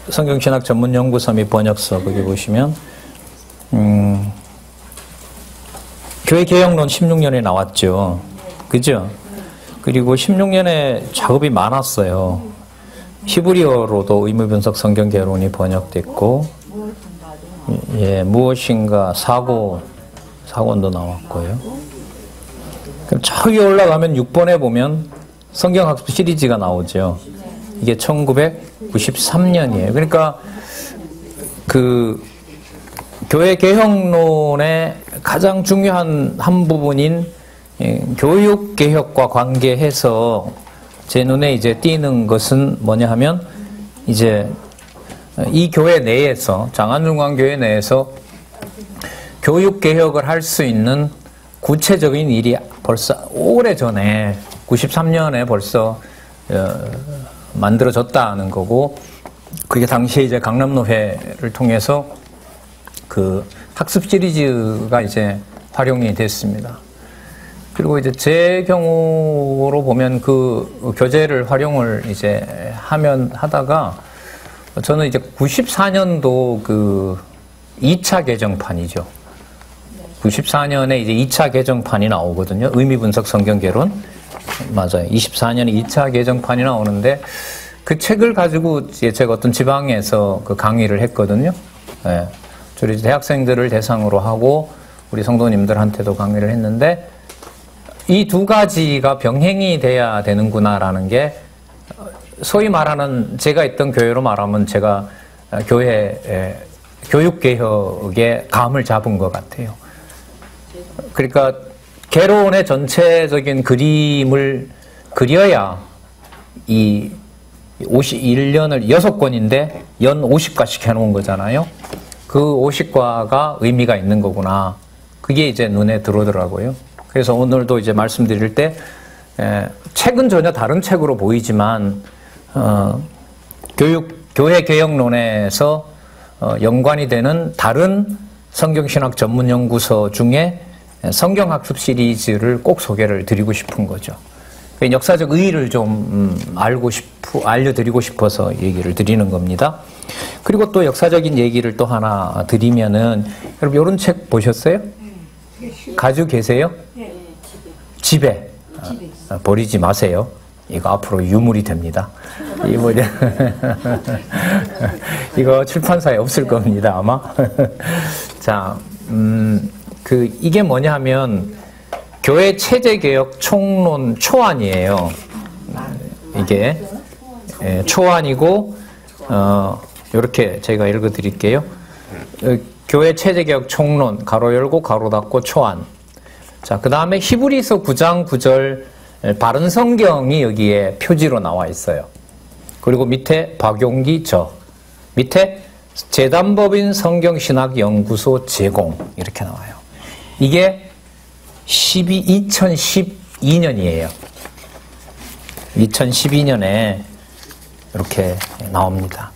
성경신학 전문연구소 및 번역서 거기 보시면 교회 개혁론 16년에 나왔죠. 그죠? 그리고 16년에 작업이 많았어요. 히브리어로도 의무분석 성경 개론이 번역됐고, 예, 무엇인가 사권도 나왔고요. 그럼 저기 올라가면 6번에 보면 성경학습 시리즈가 나오죠. 이게 1993년이에요. 그러니까 그 교회 개혁론의 가장 중요한 한 부분인 교육 개혁과 관계해서 제 눈에 이제 띄는 것은 뭐냐 하면 이제 이 교회 내에서 장안중앙교회 내에서 교육 개혁을 할 수 있는 구체적인 일이 벌써 오래전에 93년에 벌써 만들어졌다는 거고, 그게 당시에 이제 강남노회를 통해서 그 학습 시리즈가 이제 활용이 됐습니다. 그리고 이제 제 경우로 보면 그 교재를 활용을 이제 하다가 저는 이제 94년도 그 2차 개정판이죠. 94년에 이제 2차 개정판이 나오거든요. 의미분석 성경개론. 맞아요. 24년에 2차 개정판이 나오는데 그 책을 가지고 제가 어떤 지방에서 그 강의를 했거든요. 예. 주로 대학생들을 대상으로 하고 우리 성도님들한테도 강의를 했는데 이 두 가지가 병행이 돼야 되는구나라는 게 소위 말하는 제가 있던 교회로 말하면 제가 교회 교육개혁의 감을 잡은 것 같아요. 그러니까 개론의 전체적인 그림을 그려야 이 51년을 6권인데 연 50과씩 해놓은 거잖아요. 그 50과가 의미가 있는 거구나. 그게 이제 눈에 들어오더라고요. 그래서 오늘도 이제 말씀드릴 때 책은 전혀 다른 책으로 보이지만 교회 개혁론에서 연관이 되는 다른 성경신학 전문연구서 중에 성경학습 시리즈를 꼭 소개를 드리고 싶은 거죠. 역사적 의의를 좀 알려드리고 싶어서 얘기를 드리는 겁니다. 그리고 또 역사적인 얘기를 또 하나 드리면은, 여러분 이런 책 보셨어요? 가지고 계세요? 집에. 버리지 마세요. 이거 앞으로 유물이 됩니다. 이거 출판사에 없을 겁니다, 아마. 자, 이게 뭐냐 하면, 교회 체제개혁 총론 초안이에요. 이게, 초안이고, 요렇게 제가 읽어 드릴게요. 교회 체제개혁 총론, 가로 열고, 가로 닫고, 초안. 자, 그 다음에 히브리서 9장 9절, 바른 성경이 여기에 표지로 나와 있어요. 그리고 밑에 박용기 밑에 재단법인 성경신학연구소 제공, 이렇게 나와요. 이게 2012년이에요. 2012년에 이렇게 나옵니다.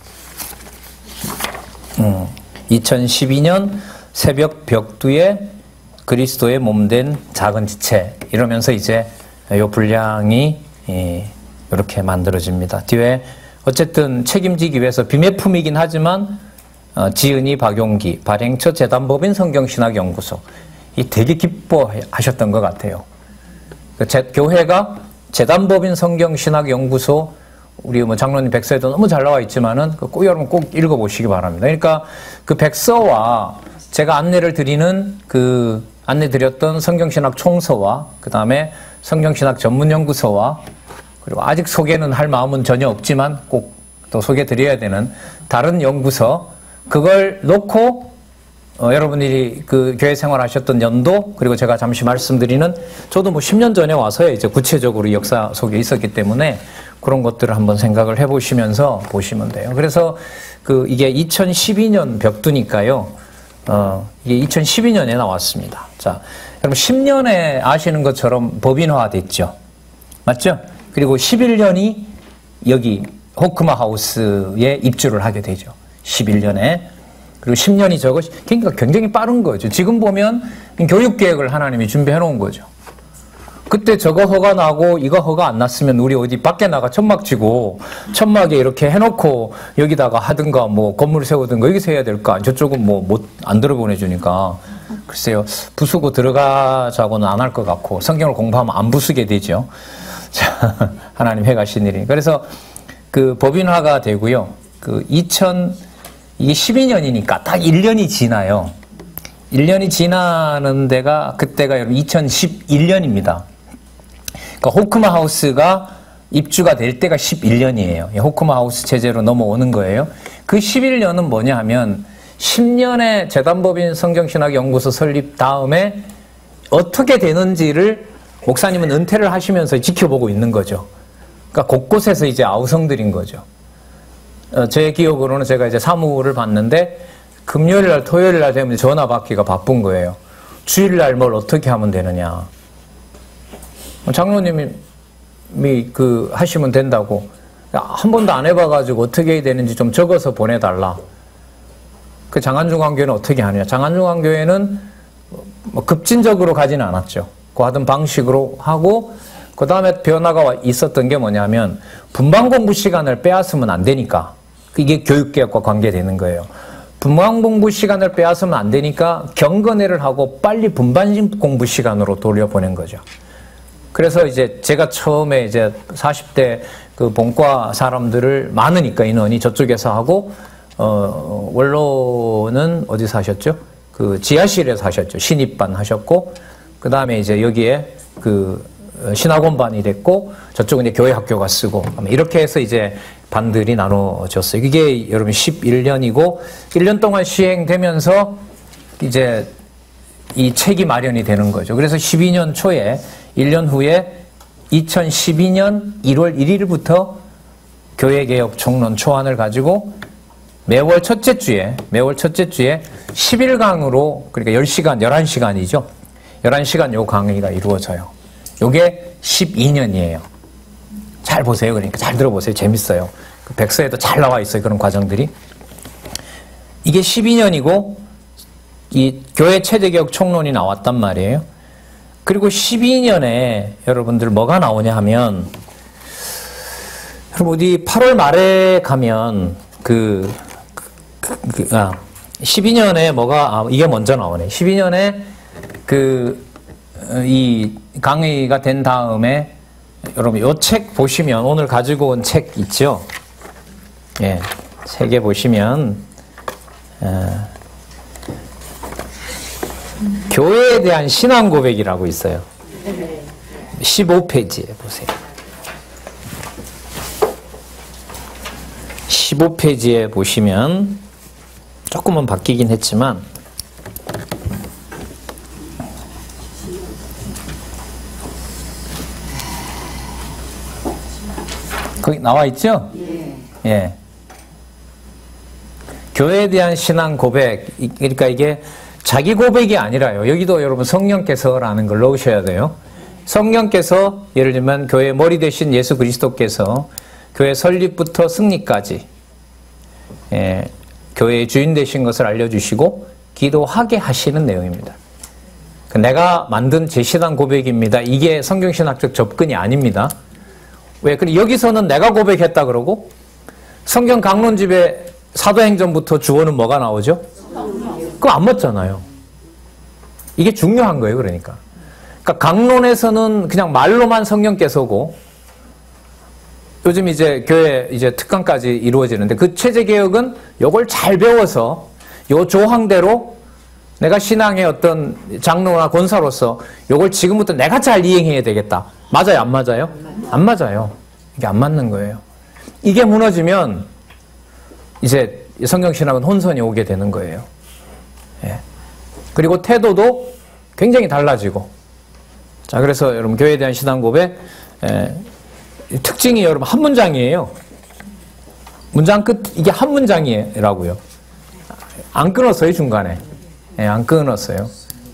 2012년 새벽 벽두에 그리스도의 몸된 작은 지체, 이러면서 이제 요 분량이 이렇게 만들어집니다. 뒤에 어쨌든 책임지기 위해서 비매품이긴 하지만 지은이 박용기, 발행처 재단법인 성경신학연구소, 이 되게 기뻐하셨던 것 같아요. 교회가 재단법인 성경신학연구소, 우리 뭐 장로님 백서에도 너무 잘 나와 있지만은 여러분 꼭 읽어보시기 바랍니다. 그러니까 그 백서와 제가 안내를 드리는 안내드렸던 성경신학 총서와 그 다음에 성경신학 전문연구소와 그리고 아직 소개는 할 마음은 전혀 없지만 꼭 또 소개드려야 되는 다른 연구서, 그걸 놓고 여러분들이 그 교회 생활하셨던 연도, 그리고 제가 잠시 말씀드리는, 저도 뭐 10년 전에 와서 이제 구체적으로 역사 속에 있었기 때문에 그런 것들을 한번 생각을 해보시면서 보시면 돼요. 그래서 이게 2012년 벽두니까요. 이게 2012년에 나왔습니다. 자, 여러분 10년에 아시는 것처럼 법인화 됐죠. 맞죠? 그리고 11년이 여기 호크마 하우스에 입주를 하게 되죠. 11년에. 그리고 10년이 그러니까 굉장히 빠른 거죠. 지금 보면 교육계획을 하나님이 준비해 놓은 거죠. 그때 저거 허가 나고 이거 허가 안 났으면 우리 어디 밖에 나가 천막 치고 천막에 이렇게 해놓고 여기다가 하든가 뭐 건물 세우든가 여기서 해야 될까? 저쪽은 뭐 못 안 들어보내주니까 글쎄요, 부수고 들어가자고는 안 할 것 같고 성경을 공부하면 안 부수게 되죠. 자, 하나님 해가신 일이니. 그래서 그 법인화가 되고요. 그 이게 12년이니까 딱 1년이 지나요. 1년이 지나는 데가 그때가 여러분 2011년입니다. 그러니까 호크마 하우스가 입주가 될 때가 11년이에요. 호크마 하우스 체제로 넘어오는 거예요. 그 11년은 뭐냐 하면 10년의 재단법인 성경신학연구소 설립 다음에 어떻게 되는지를 목사님은 은퇴를 하시면서 지켜보고 있는 거죠. 그러니까 곳곳에서 이제 아우성들인 거죠. 제 기억으로는 제가 이제 사무를 받는데 금요일 날, 토요일 날 되면 전화 받기가 바쁜 거예요. 주일 날 뭘 어떻게 하면 되느냐. 장로님이 하시면 된다고. 한 번도 안 해봐가지고 어떻게 해야 되는지 좀 적어서 보내달라. 그 장안중앙교회는 어떻게 하느냐. 장안중앙교회는 뭐 급진적으로 가지는 않았죠. 그 하던 방식으로 하고, 그 다음에 변화가 있었던 게 뭐냐면, 분반 공부 시간을 빼앗으면 안 되니까. 이게 교육개혁과 관계되는 거예요. 분반 공부 시간을 빼앗으면 안 되니까 경건회를 하고 빨리 분반 공부 시간으로 돌려보낸 거죠. 그래서 이제 제가 처음에 이제 40대 그 본과 사람들을 많으니까 인원이 저쪽에서 하고, 원로는 어디서 하셨죠? 그 지하실에서 하셨죠. 신입반 하셨고, 그 다음에 이제 여기에 그 신학원반이 됐고, 저쪽은 이제 교회 학교가 쓰고, 이렇게 해서 이제 반들이 나눠졌어요. 이게 여러분 11년이고, 1년 동안 시행되면서 이제 이 책이 마련이 되는 거죠. 그래서 12년 초에, 1년 후에 2012년 1월 1일부터 교회개혁 총론 초안을 가지고 매월 첫째 주에 10일강으로, 그러니까 10시간, 11시간이죠. 11시간 요 강의가 이루어져요. 요게 12년이에요. 잘 보세요. 그러니까 잘 들어보세요. 재밌어요. 그 백서에도 잘 나와 있어요. 그런 과정들이. 이게 12년이고, 이 교회 체제개혁 총론이 나왔단 말이에요. 그리고 12년에 여러분들 뭐가 나오냐 하면, 여러분 어디 8월 말에 가면 12년에 뭐가, 이게 먼저 나오네. 12년에 이 강의가 된 다음에 여러분 요 책 보시면, 오늘 가지고 온 책 있죠? 예. 책에 보시면, 교회에 대한 신앙 고백이라고 있어요. 15페이지에 보세요. 15페이지에 보시면 조금은 바뀌긴 했지만, 거기 나와 있죠? 예. 교회에 대한 신앙 고백. 그러니까 이게 자기 고백이 아니라요. 여기도 여러분 성령께서라는 걸 넣으셔야 돼요. 성령께서 예를 들면 교회의 머리 되신 예수 그리스도께서 교회 설립부터 승리까지 교회의 주인 되신 것을 알려주시고 기도하게 하시는 내용입니다. 내가 만든 제 신앙 고백입니다. 이게 성경신학적 접근이 아닙니다. 왜? 그래 여기서는 내가 고백했다 그러고 성경 강론집에 사도행전부터 주어는 뭐가 나오죠? 그거 안 맞잖아요. 이게 중요한 거예요. 그러니까 강론에서는 그냥 말로만 성령께서고, 요즘 이제 교회 이제 특강까지 이루어지는데 그 체제 개혁은 요걸 잘 배워서 요 조항대로 내가 신앙의 어떤 장로나 권사로서 요걸 지금부터 내가 잘 이행해야 되겠다. 맞아요? 안 맞아요? 안 맞아요. 이게 안 맞는 거예요. 이게 무너지면 이제 성경신학은 혼선이 오게 되는 거예요. 예. 그리고 태도도 굉장히 달라지고. 자, 그래서 여러분 교회에 대한 신앙 고백, 특징이 여러분 한 문장이에요. 문장 끝, 이게 한 문장이라고요. 안 끊었어요, 중간에. 예, 안 끊었어요.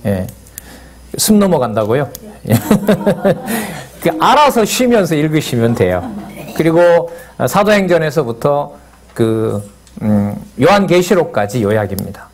예. 숨 넘어간다고요? 예. 알아서 쉬면서 읽으시면 돼요. 그리고 사도행전에서부터 요한계시록까지 요약입니다.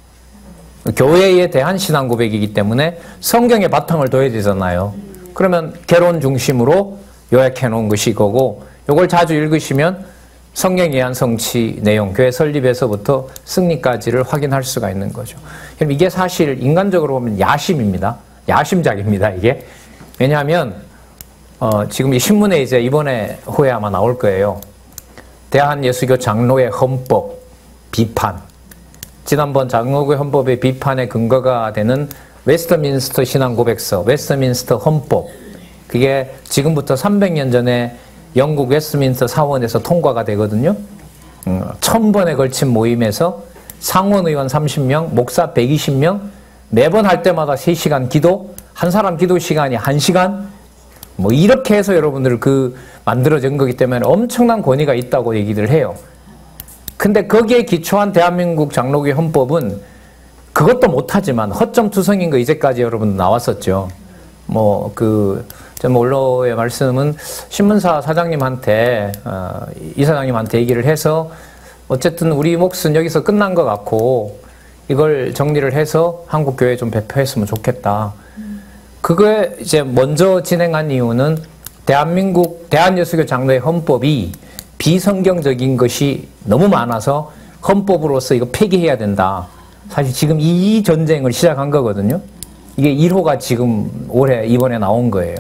교회에 대한 신앙 고백이기 때문에 성경의 바탕을 둬야 되잖아요. 그러면 개론 중심으로 요약해 놓은 것이 이거고, 요걸 자주 읽으시면 성령에 의한 성취 내용, 교회 설립에서부터 승리까지를 확인할 수가 있는 거죠. 그럼 이게 사실 인간적으로 보면 야심입니다. 야심작입니다, 이게. 왜냐하면 지금 이 신문에 이제 이번에 후에 아마 나올 거예요. 대한예수교 장로의 헌법 비판. 지난번 장로교 헌법의 비판의 근거가 되는 웨스트민스터 신앙고백서, 웨스트민스터 헌법. 그게 지금부터 300년 전에 영국 웨스트민스터 사원에서 통과가 되거든요. 1000번에 걸친 모임에서 상원의원 30명, 목사 120명, 매번 할 때마다 3시간 기도, 한 사람 기도 시간이 1시간, 뭐 이렇게 해서 여러분들 만들어진 거기 때문에 엄청난 권위가 있다고 얘기를 해요. 근데 거기에 기초한 대한민국 장로교 헌법은 그것도 못하지만 허점투성인 거 이제까지 여러분 나왔었죠. 원로의 말씀은 신문사 사장님한테, 이사장님한테 얘기를 해서 어쨌든 우리 몫은 여기서 끝난 것 같고 이걸 정리를 해서 한국교회에 좀 배포했으면 좋겠다. 그거에 이제 먼저 진행한 이유는 대한예수교 장로의 헌법이 비성경적인 것이 너무 많아서 헌법으로서 이거 폐기해야 된다. 사실 지금 이 전쟁을 시작한 거거든요. 이게 1호가 지금 이번에 나온 거예요.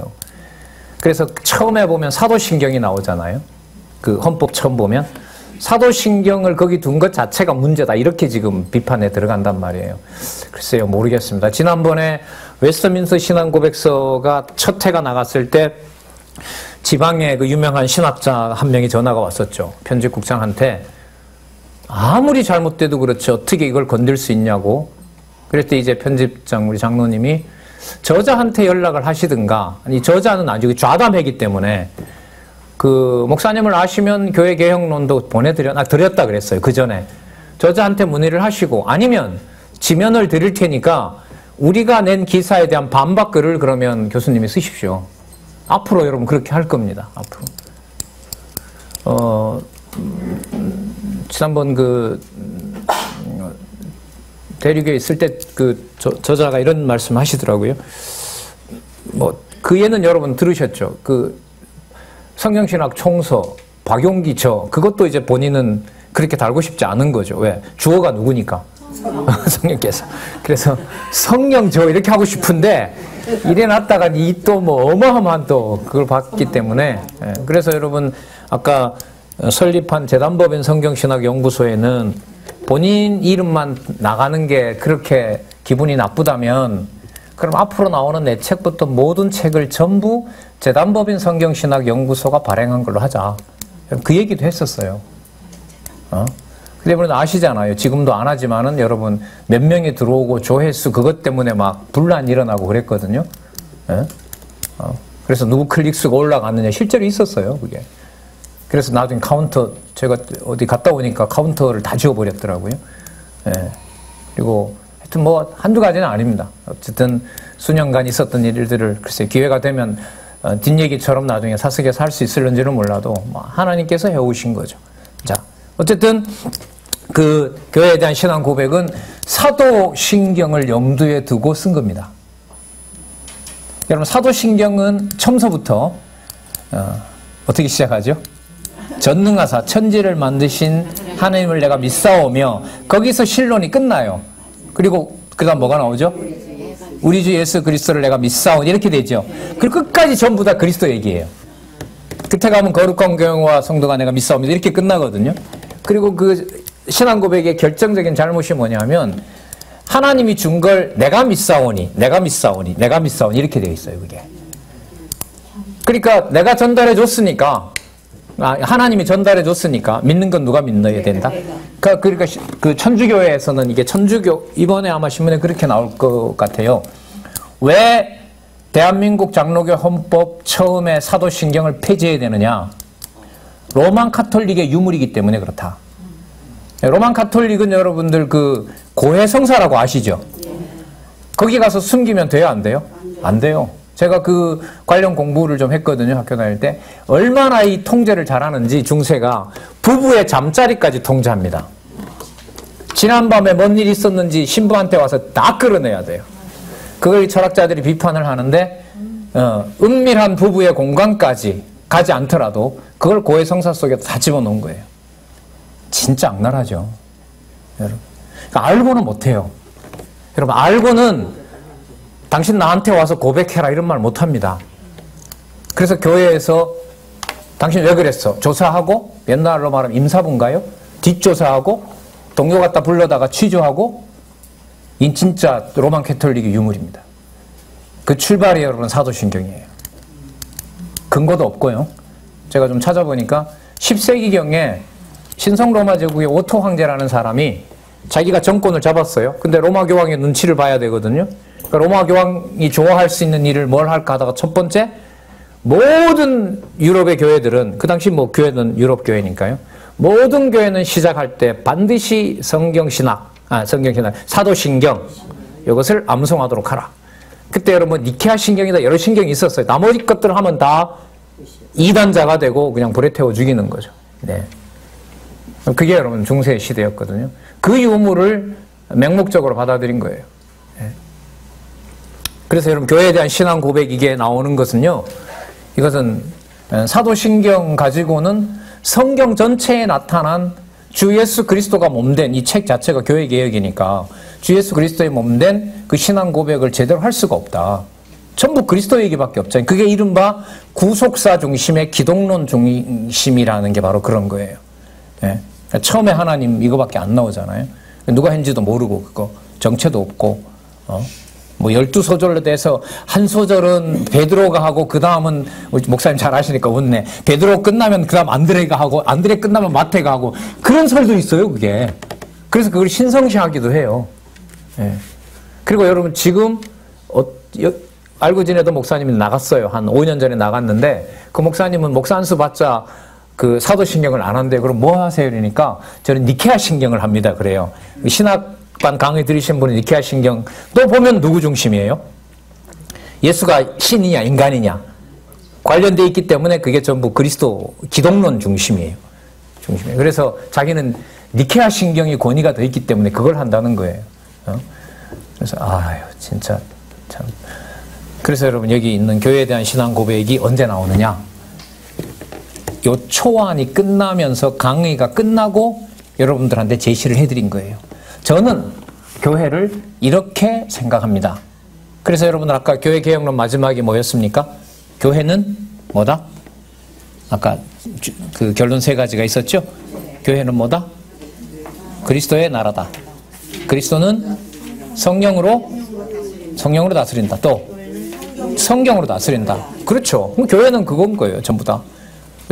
그래서 처음에 보면 사도신경이 나오잖아요. 그 헌법 처음 보면. 사도신경을 거기 둔 것 자체가 문제다. 이렇게 지금 비판에 들어간단 말이에요. 글쎄요, 모르겠습니다. 지난번에 웨스트민스터 신앙고백서가 첫 해가 나갔을 때 지방의 그 유명한 신학자 한 명이 전화가 왔었죠. 편집국장한테. 아무리 잘못돼도 그렇지 어떻게 이걸 건들 수 있냐고. 그랬더니 이제 편집장 우리 장로님이 저자한테 연락을 하시든가, 아니 저자는 아주 좌담회기 때문에 그 목사님을 아시면 교회 개혁론도 드렸다 그랬어요. 그 전에 저자한테 문의를 하시고, 아니면 지면을 드릴 테니까 우리가 낸 기사에 대한 반박글을 그러면 교수님이 쓰십시오. 앞으로 여러분 그렇게 할 겁니다. 앞으로. 지난번 대륙에 있을 때 저자가 이런 말씀 하시더라고요. 그 예는 여러분 들으셨죠? 성경신학 총서, 박용기 그것도 이제 본인은 그렇게 달고 싶지 않은 거죠. 왜? 주어가 누구니까? 성령께서. 그래서 성령 이렇게 하고 싶은데, 이래 놨다가 어마어마한 그걸 봤기 때문에. 그래서 여러분, 아까 설립한 재단법인 성경신학연구소에는 본인 이름만 나가는 게 그렇게 기분이 나쁘다면, 그럼 앞으로 나오는 내 책부터 모든 책을 전부 재단법인 성경신학연구소가 발행한 걸로 하자. 그 얘기도 했었어요. 근데 여러분 아시잖아요. 지금도 안 하지만은 여러분 몇 명이 들어오고 조회수 그것 때문에 막 분란이 일어나고 그랬거든요. 그래서 누구 클릭수가 올라갔느냐 실제로 있었어요. 그게. 그래서 나중에 카운터, 제가 어디 갔다 오니까 카운터를 다 지워버렸더라고요. 그리고 하여튼 한두 가지는 아닙니다. 어쨌든 수년간 있었던 일들을 글쎄 기회가 되면 뒷얘기처럼 나중에 사석에서 할 수 있을런지는 몰라도 하나님께서 해오신 거죠. 자, 어쨌든 그 교회에 대한 신앙 고백은 사도신경을 염두에 두고 쓴 겁니다. 여러분 사도신경은 처음서부터 어떻게 시작하죠? 전능하사 천지를 만드신 하나님을 내가 믿사오며, 거기서 신론이 끝나요. 그리고 그 다음 뭐가 나오죠? 우리 주 예수 그리스도를 내가 믿사오니, 이렇게 되죠. 그리고 끝까지 전부 다 그리스도 얘기예요. 끝에 가면 거룩한 교회와 성도가 내가 믿사옵니다, 이렇게 끝나거든요. 그리고 그 신앙 고백의 결정적인 잘못이 뭐냐면 하나님이 준 걸 내가 믿사오니, 내가 믿사오니, 내가 믿사오니 이렇게 되어 있어요. 그게. 그러니까 내가 전달해 줬으니까, 하나님이 전달해 줬으니까 믿는 건 누가 믿어야 된다? 그러니까 그 천주교회에서는 이게 이번에 아마 신문에 그렇게 나올 것 같아요. 왜 대한민국 장로교 헌법 처음에 사도신경을 폐지해야 되느냐? 로만 카톨릭의 유물이기 때문에 그렇다. 로만 카톨릭은 여러분들 고해 성사라고 아시죠? 거기 가서 숨기면 돼요, 안 돼요? 안 돼요. 제가 관련 공부를 좀 했거든요, 학교 다닐 때. 얼마나 이 통제를 잘하는지 중세가 부부의 잠자리까지 통제합니다. 지난밤에 뭔 일이 있었는지 신부한테 와서 다 끌어내야 돼요. 그걸 철학자들이 비판을 하는데 은밀한 부부의 공간까지 가지 않더라도 그걸 고해 성사 속에 다 집어넣은 거예요. 진짜 악랄하죠. 여러분. 그러니까 알고는 못해요. 여러분, 알고는 당신 나한테 와서 고백해라 이런 말 못합니다. 그래서 교회에서 당신 왜 그랬어? 조사하고, 옛날로 말하면 임사분가요? 뒷조사하고, 동료 갖다 불러다가 취조하고, 진짜 로만 캐톨릭의 유물입니다. 그 출발이 여러분 사도신경이에요. 근거도 없고요. 제가 좀 찾아보니까 10세기경에 신성 로마 제국의 오토 황제라는 사람이 자기가 정권을 잡았어요. 근데 로마 교황의 눈치를 봐야 되거든요. 그러니까 로마 교황이 좋아할 수 있는 일을 뭘 할까 하다가 첫 번째, 모든 유럽의 교회들은, 그 당시 뭐 교회는 유럽 교회니까요. 모든 교회는 시작할 때 반드시 성경신학, 사도신경, 이것을 암송하도록 하라. 그때 여러분 니케아 신경이다 여러 신경이 있었어요. 나머지 것들을 하면 다 이단자가 되고 그냥 불에 태워 죽이는 거죠. 네. 그게 여러분 중세 시대였거든요. 그 유물을 맹목적으로 받아들인 거예요. 네. 그래서 여러분 교회에 대한 신앙 고백 이게 나오는 것은요. 이것은 사도신경 가지고는 성경 전체에 나타난 주 예수 그리스도가 몸된 이 책 자체가 교회 개혁이니까 주 예수 그리스도의 몸된 그 신앙 고백을 제대로 할 수가 없다. 전부 그리스도 얘기밖에 없잖아요. 그게 이른바 구속사 중심의 기독론 중심이라는 게 바로 그런 거예요. 예. 그러니까 처음에 하나님 이거밖에 안 나오잖아요. 누가 했는지도 모르고 그거 정체도 없고 뭐 12소절로 돼서 한 소절은 베드로가 하고 그 다음은 목사님 잘 아시니까 웃네. 베드로 끝나면 그 다음 안드레가 하고 안드레 끝나면 마태가 하고 그런 설도 있어요 그게. 그래서 그걸 신성시하기도 해요. 예. 그리고 여러분 지금 알고 지내던 목사님이 나갔어요. 한 5년 전에 나갔는데 그 목사님은 목사 안수 받자 그 사도신경을 안 한대. 그럼 뭐 하세요? 그러니까 저는 니케아 신경을 합니다. 그래요. 신학반 강의 들으신 분은 니케아 신경 또 보면 누구 중심이에요? 예수가 신이냐 인간이냐 관련되어 있기 때문에 그게 전부 그리스도 기독론 중심이에요. 중심이에요. 그래서 자기는 니케아 신경이 권위가 더 있기 때문에 그걸 한다는 거예요. 그래서 아유 진짜 참. 그래서 여러분 여기 있는 교회에 대한 신앙 고백이 언제 나오느냐? 요 초안이 끝나면서 강의가 끝나고 여러분들한테 제시를 해드린 거예요. 저는 교회를 이렇게 생각합니다. 그래서 여러분들 아까 교회 개혁론 마지막이 뭐였습니까? 교회는 뭐다? 아까 그 결론 세 가지가 있었죠? 교회는 뭐다? 그리스도의 나라다. 그리스도는 성령으로 다스린다. 또 성경으로 다스린다. 그렇죠. 그럼 교회는 그건 거예요. 전부 다.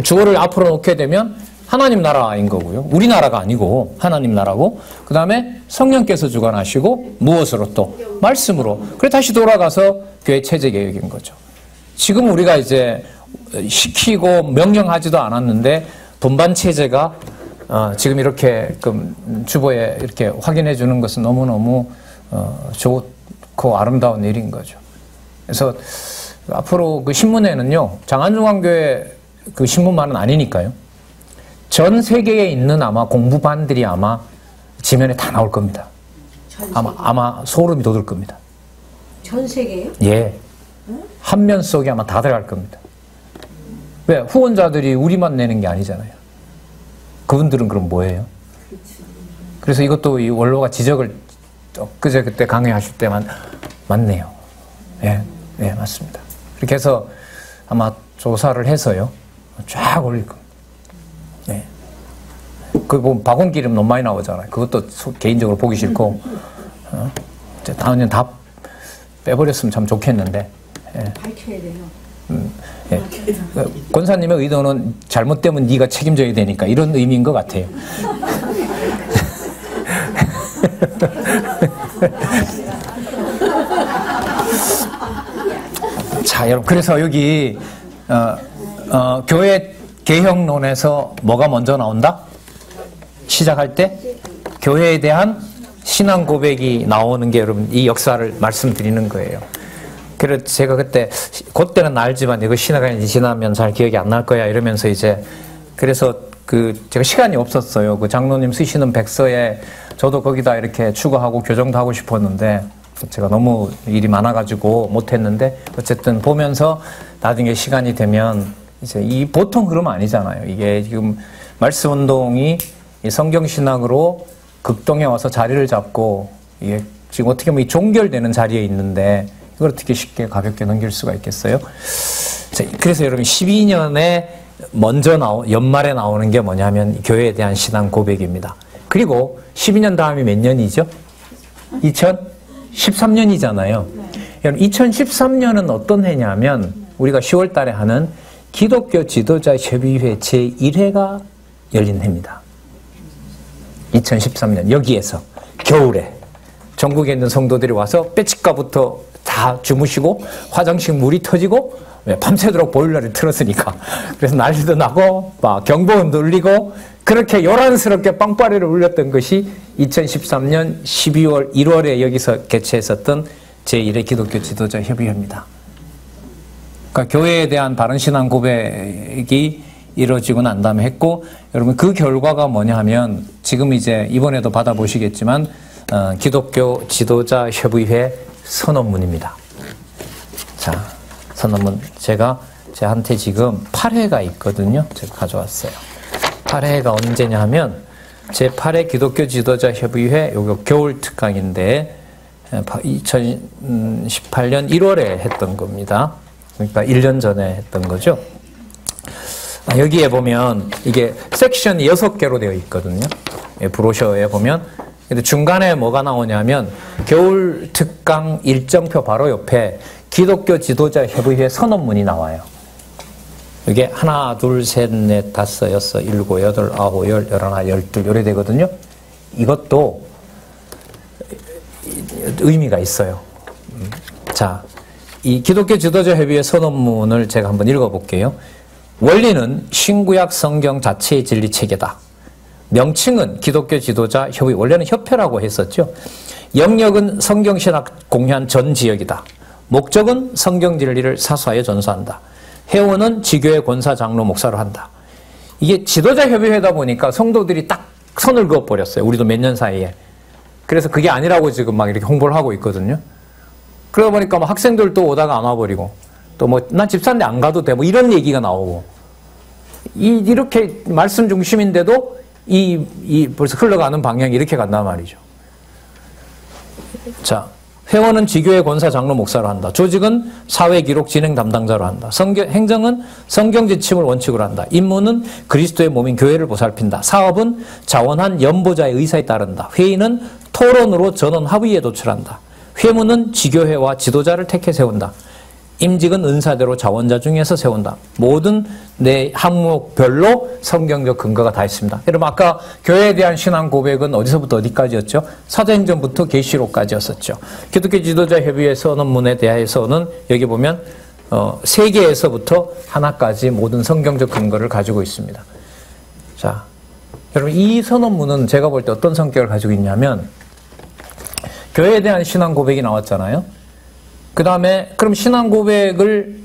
주어를 앞으로 놓게 되면 하나님 나라인 거고요. 우리나라가 아니고 하나님 나라고 그 다음에 성령께서 주관하시고 무엇으로 또? 말씀으로. 그래 다시 돌아가서 교회 체제 개혁인 거죠. 지금 우리가 이제 시키고 명령하지도 않았는데 분반 체제가 지금 이렇게 주보에 이렇게 확인해 주는 것은 너무너무 좋고 아름다운 일인 거죠. 그래서 앞으로 그 신문에는요, 장안중앙교회 그 신문만은 아니니까요. 전 세계에 있는 아마 공부반들이 아마 지면에 다 나올 겁니다. 아마 소름이 돋을 겁니다. 전 세계요? 예. 한 면 속에 아마 다 들어갈 겁니다. 왜? 후원자들이 우리만 내는 게 아니잖아요. 그분들은 그럼 뭐예요? 그래서 이것도 이 원로가 지적을 그때 강의하실 때만 맞네요. 예, 예, 맞습니다. 그렇게 해서 아마 조사를 해서요, 쫙 올릴 겁니다. 예. 그 보면 박원기름 너무 많이 나오잖아요. 그것도 개인적으로 보기 싫고, 다음엔 다 빼버렸으면 참 좋겠는데. 예. 밝혀야 돼요. 예. 권사님의 의도는 잘못되면 네가 책임져야 되니까 이런 의미인 것 같아요. 자, 여러분, 그래서 여기 교회 개혁론에서 뭐가 먼저 나온다? 시작할 때 교회에 대한 신앙 고백이 나오는 게 여러분 이 역사를 말씀드리는 거예요. 그래서 제가 그때는 알지만 이거 신학이 지나면 잘 기억이 안 날 거야 이러면서 이제 그래서 제가 시간이 없었어요. 그 장로님 쓰시는 백서에 저도 거기다 이렇게 추가하고 교정도 하고 싶었는데 제가 너무 일이 많아가지고 못했는데 어쨌든 보면서 나중에 시간이 되면 이제 이 보통 흐름 아니잖아요. 이게 지금 말씀 운동이 성경 신학으로 극동에 와서 자리를 잡고 이게 지금 어떻게 보면 종결되는 자리에 있는데 이걸 어떻게 쉽게 가볍게 넘길 수가 있겠어요? 자, 그래서 여러분 12년에 먼저 연말에 나오는 게 뭐냐면 교회에 대한 신앙 고백입니다. 그리고 12년 다음이 몇 년이죠? 2013년이잖아요. 여러분 2013년은 어떤 해냐면 우리가 10월 달에 하는 기독교 지도자 협의회 제1회가 열린 해입니다. 2013년 여기에서 겨울에 전국에 있는 성도들이 와서 빼치가부터 다 주무시고 화장실 물이 터지고 밤새도록 보일러를 틀었으니까 그래서 난리도 나고 막 경보음도 울리고 그렇게 요란스럽게 빵빠레를 울렸던 것이 2013년 12월 1월에 여기서 개최했었던 제1회 기독교 지도자 협의회입니다. 그러니까 교회에 대한 바른 신앙 고백이 이루어지고 난 다음에 했고 여러분 그 결과가 뭐냐 하면 지금 이제 이번에도 받아보시겠지만 기독교 지도자 협의회 선언문입니다. 자, 선언문 제가 제한테 지금 8회가 있거든요. 제가 가져왔어요. 8회가 언제냐 하면 제8회 기독교 지도자 협의회 요거 겨울 특강인데 2018년 1월에 했던 겁니다. 그러니까 1년 전에 했던 거죠. 여기에 보면 이게 섹션이 6개로 되어 있거든요. 브로셔에 보면. 근데 중간에 뭐가 나오냐면 겨울 특강 일정표 바로 옆에 기독교 지도자 협의회 선언문이 나와요. 이게 하나, 둘, 셋, 넷, 다섯, 여섯, 일곱, 여덟, 아홉, 열, 열하나, 열둘 요래 되거든요. 이것도 의미가 있어요. 자, 이 기독교 지도자 협의회 선언문을 제가 한번 읽어볼게요. 원리는 신구약 성경 자체의 진리 체계다. 명칭은 기독교 지도자 협의, 원래는 협회라고 했었죠. 영역은 성경신학 공유한 전 지역이다. 목적은 성경 진리를 사수하여 전수한다. 회원은 지교회 권사 장로 목사로 한다. 이게 지도자 협의회다 보니까 성도들이 딱 선을 그어버렸어요. 우리도 몇 년 사이에. 그래서 그게 아니라고 지금 막 이렇게 홍보를 하고 있거든요. 그러다 보니까 뭐 학생들도 오다가 안 와버리고 또 뭐 난 집사인데 안 가도 돼 뭐 이런 얘기가 나오고 이렇게 말씀 중심인데도 벌써 흘러가는 방향이 이렇게 간단 말이죠. 자, 회원은 지교회 권사 장로 목사로 한다. 조직은 사회 기록 진행 담당자로 한다. 행정은 성경 지침을 원칙으로 한다. 임무는 그리스도의 몸인 교회를 보살핀다. 사업은 자원한 연보자의 의사에 따른다. 회의는 토론으로 전원 합의에 도출한다. 회무는 지교회와 지도자를 택해 세운다. 임직은 은사대로 자원자 중에서 세운다. 모든 내 항목별로 성경적 근거가 다 있습니다. 여러분 아까 교회에 대한 신앙 고백은 어디서부터 어디까지였죠? 사도행전부터 계시록까지였었죠. 기독교 지도자 협의회 선언문에 대해서는 여기 보면 3개에서부터 하나까지 모든 성경적 근거를 가지고 있습니다. 자, 여러분 이 선언문은 제가 볼 때 어떤 성격을 가지고 있냐면 교회에 대한 신앙 고백이 나왔잖아요. 그 다음에 그럼 신앙 고백을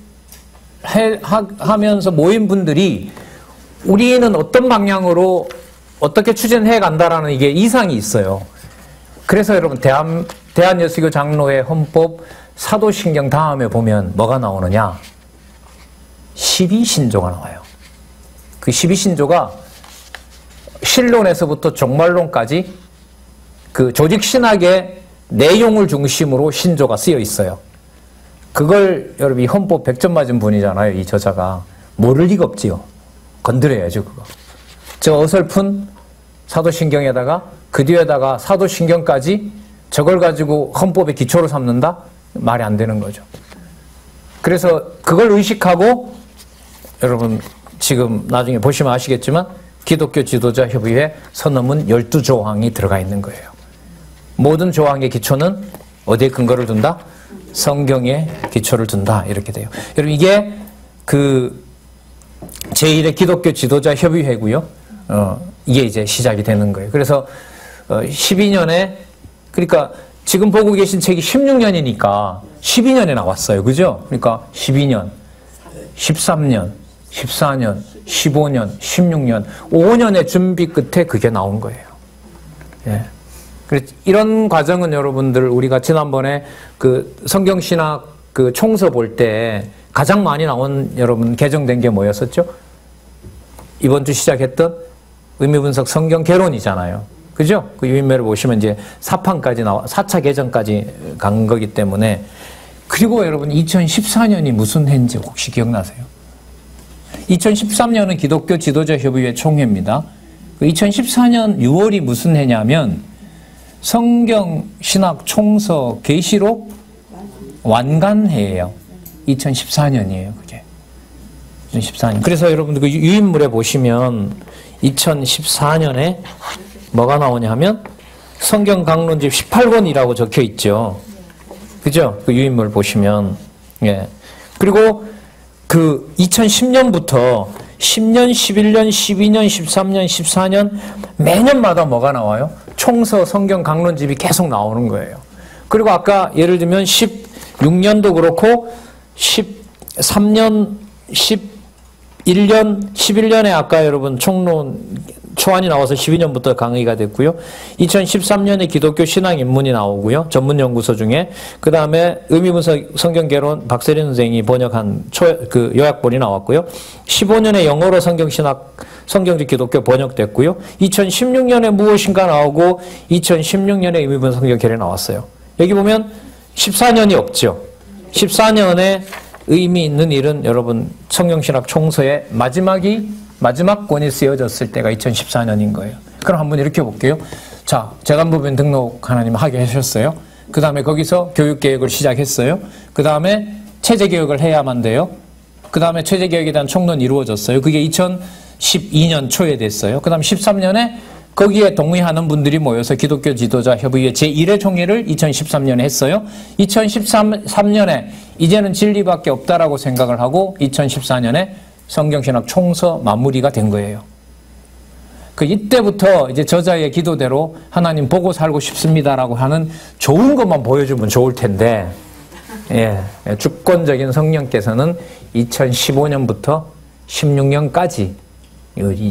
하면서 모인 분들이 우리는 어떤 방향으로 어떻게 추진해 간다라는 이게 이상이 있어요. 그래서 여러분 대한여수교 장로회 헌법 사도신경 다음에 보면 뭐가 나오느냐? 12신조가 나와요. 그 12신조가 신론에서부터 종말론까지 그 조직신학의 내용을 중심으로 신조가 쓰여 있어요. 그걸 여러분 이 헌법 100점 맞은 분이잖아요. 이 저자가. 모를 리가 없지요. 건드려야죠 그거. 저 어설픈 사도신경에다가 그 뒤에다가 사도신경까지 저걸 가지고 헌법의 기초로 삼는다? 말이 안 되는 거죠. 그래서 그걸 의식하고 여러분 지금 나중에 보시면 아시겠지만 기독교 지도자 협의회 선언문 12조항이 들어가 있는 거예요. 모든 조항의 기초는 어디에 근거를 둔다? 성경에 기초를 둔다. 이렇게 돼요. 여러분 이게 그 제1회 기독교 지도자 협의회고요. 이게 이제 시작이 되는 거예요. 그래서 12년에 그러니까 지금 보고 계신 책이 16년이니까 12년에 나왔어요. 그죠? 그러니까 12년, 13년, 14년, 15년, 16년, 5년의 준비 끝에 그게 나온 거예요. 예. 이런 과정은 여러분들 우리가 지난번에 그 성경신학 그 총서 볼 때 가장 많이 나온 여러분 개정된 게 뭐였었죠? 이번 주 시작했던 의미분석 성경 개론이잖아요. 그죠? 그 유인매를 보시면 이제 4차 개정까지 간 거기 때문에. 그리고 여러분 2014년이 무슨 해인지 혹시 기억나세요? 2013년은 기독교 지도자 협의회 총회입니다. 2014년 6월이 무슨 해냐면 성경 신학 총서 계시록 완간해예요. 2014년이에요, 그게. 2014년. 그래서 여러분들 그 유인물에 보시면 2014년에 뭐가 나오냐 하면 성경 강론집 18권이라고 적혀 있죠. 그죠? 그 유인물 보시면. 예. 그리고 그 2010년부터 10년, 11년, 12년, 13년, 14년 매년마다 뭐가 나와요? 총서 성경 강론집이 계속 나오는 거예요. 그리고 아까 예를 들면 16년도 그렇고 13년, 11년, 11년에 아까 여러분 총론 초안이 나와서 12년부터 강의가 됐고요. 2013년에 기독교 신앙 입문이 나오고요. 전문 연구소 중에. 그 다음에 의미분석 성경개론 박세린 선생이 번역한 그 요약본이 나왔고요. 15년에 영어로 성경신학 성경적 기독교 번역됐고요. 2016년에 무엇인가 나오고 2016년에 의미분석 성경개론이 나왔어요. 여기 보면 14년이 없죠. 14년에 의미 있는 일은 여러분 성경신학 총서의 마지막 권이 쓰여졌을 때가 2014년인 거예요. 그럼 한번 이렇게 볼게요. 자, 재간법인 등록 하나님 하게 하셨어요. 그 다음에 거기서 교육개혁을 시작했어요. 그 다음에 체제개혁을 해야만 돼요. 그 다음에 체제개혁에 대한 총론이 이루어졌어요. 그게 2012년 초에 됐어요. 그 다음 13년에 거기에 동의하는 분들이 모여서 기독교 지도자 협의회 제1회 총회를 2013년에 했어요. 2013년에 이제는 진리밖에 없다라고 생각을 하고 2014년에 성경신학 총서 마무리가 된 거예요. 그 이때부터 이제 저자의 기도대로 하나님 보고 살고 싶습니다라고 하는 좋은 것만 보여주면 좋을 텐데, 예, 주권적인 성령께서는 2015년부터 16년까지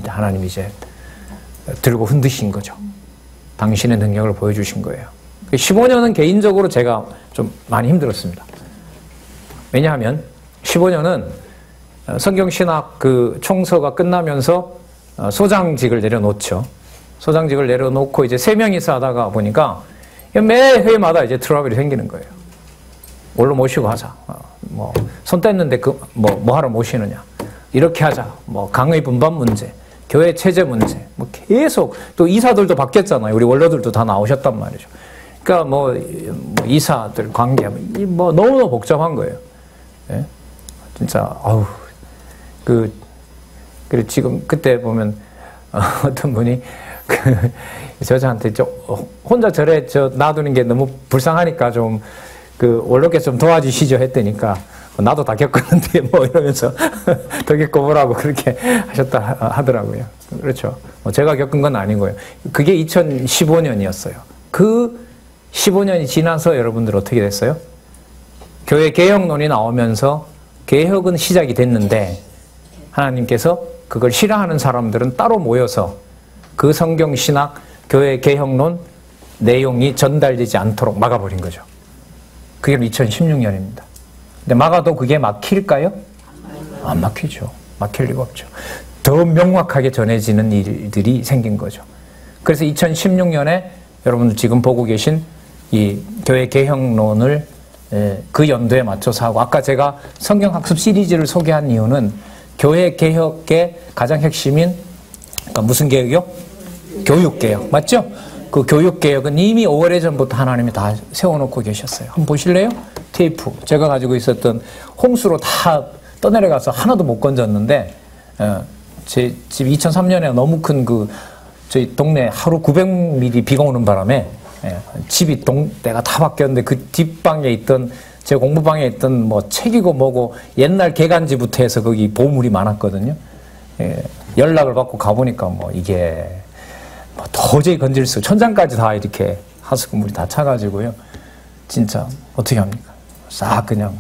하나님 이제 들고 흔드신 거죠. 당신의 능력을 보여주신 거예요. 15년은 개인적으로 제가 좀 많이 힘들었습니다. 왜냐하면 15년은 성경신학 그 총서가 끝나면서 소장직을 내려놓죠. 소장직을 내려놓고 이제 3명이서 하다가 보니까 매 회마다 이제 트러블이 생기는 거예요. 뭘로 모시고 하자. 뭐 손 뗐는데 뭐 하러 모시느냐. 이렇게 하자. 뭐 강의 분반 문제, 교회 체제 문제. 뭐 계속 또 이사들도 바뀌었잖아요. 우리 원로들도 다 나오셨단 말이죠. 그러니까 뭐 이사들 관계 뭐 너무너무 복잡한 거예요. 예? 진짜 아우. 그리고 지금 그때 보면 어떤 분이 저한테 혼자 놔두는 게 너무 불쌍하니까 좀 원로께서 좀 도와주시죠 했더니까 나도 다 겪었는데 뭐 이러면서 더 겪어보라고 그렇게 하셨다 하더라고요. 그렇죠. 제가 겪은 건 아니고요. 그게 2015년이었어요. 그 15년이 지나서 여러분들 어떻게 됐어요? 교회 개혁론이 나오면서 개혁은 시작이 됐는데 하나님께서 그걸 싫어하는 사람들은 따로 모여서 그 성경신학 교회 개혁론 내용이 전달되지 않도록 막아버린 거죠. 그게 2016년입니다. 근데 막아도 그게 막힐까요? 안 막히죠. 막힐 리가 없죠. 더 명확하게 전해지는 일들이 생긴 거죠. 그래서 2016년에 여러분들 지금 보고 계신 이 교회 개혁론을 그 연도에 맞춰서 하고, 아까 제가 성경학습 시리즈를 소개한 이유는 교회 개혁의 가장 핵심인, 그러니까 무슨 개혁이요? 교육개혁. 맞죠? 그 교육개혁은 이미 5월 전부터 하나님이 다 세워놓고 계셨어요. 한번 보실래요? 테이프. 제가 가지고 있었던 홍수로 다 떠내려가서 하나도 못 건졌는데, 제 집 2003년에 너무 큰 저희 동네 하루 900mm 비가 오는 바람에, 집이 때가 다 바뀌었는데 그 뒷방에 있던 제 공부방에 있던 뭐 책이고 뭐고 옛날 개간지부터 해서 거기 보물이 많았거든요. 연락을 받고 가보니까 뭐 이게 뭐 도저히 건질 수, 천장까지 다 이렇게 하수구물이 다 차가지고요. 진짜 어떻게 합니까? 싹 그냥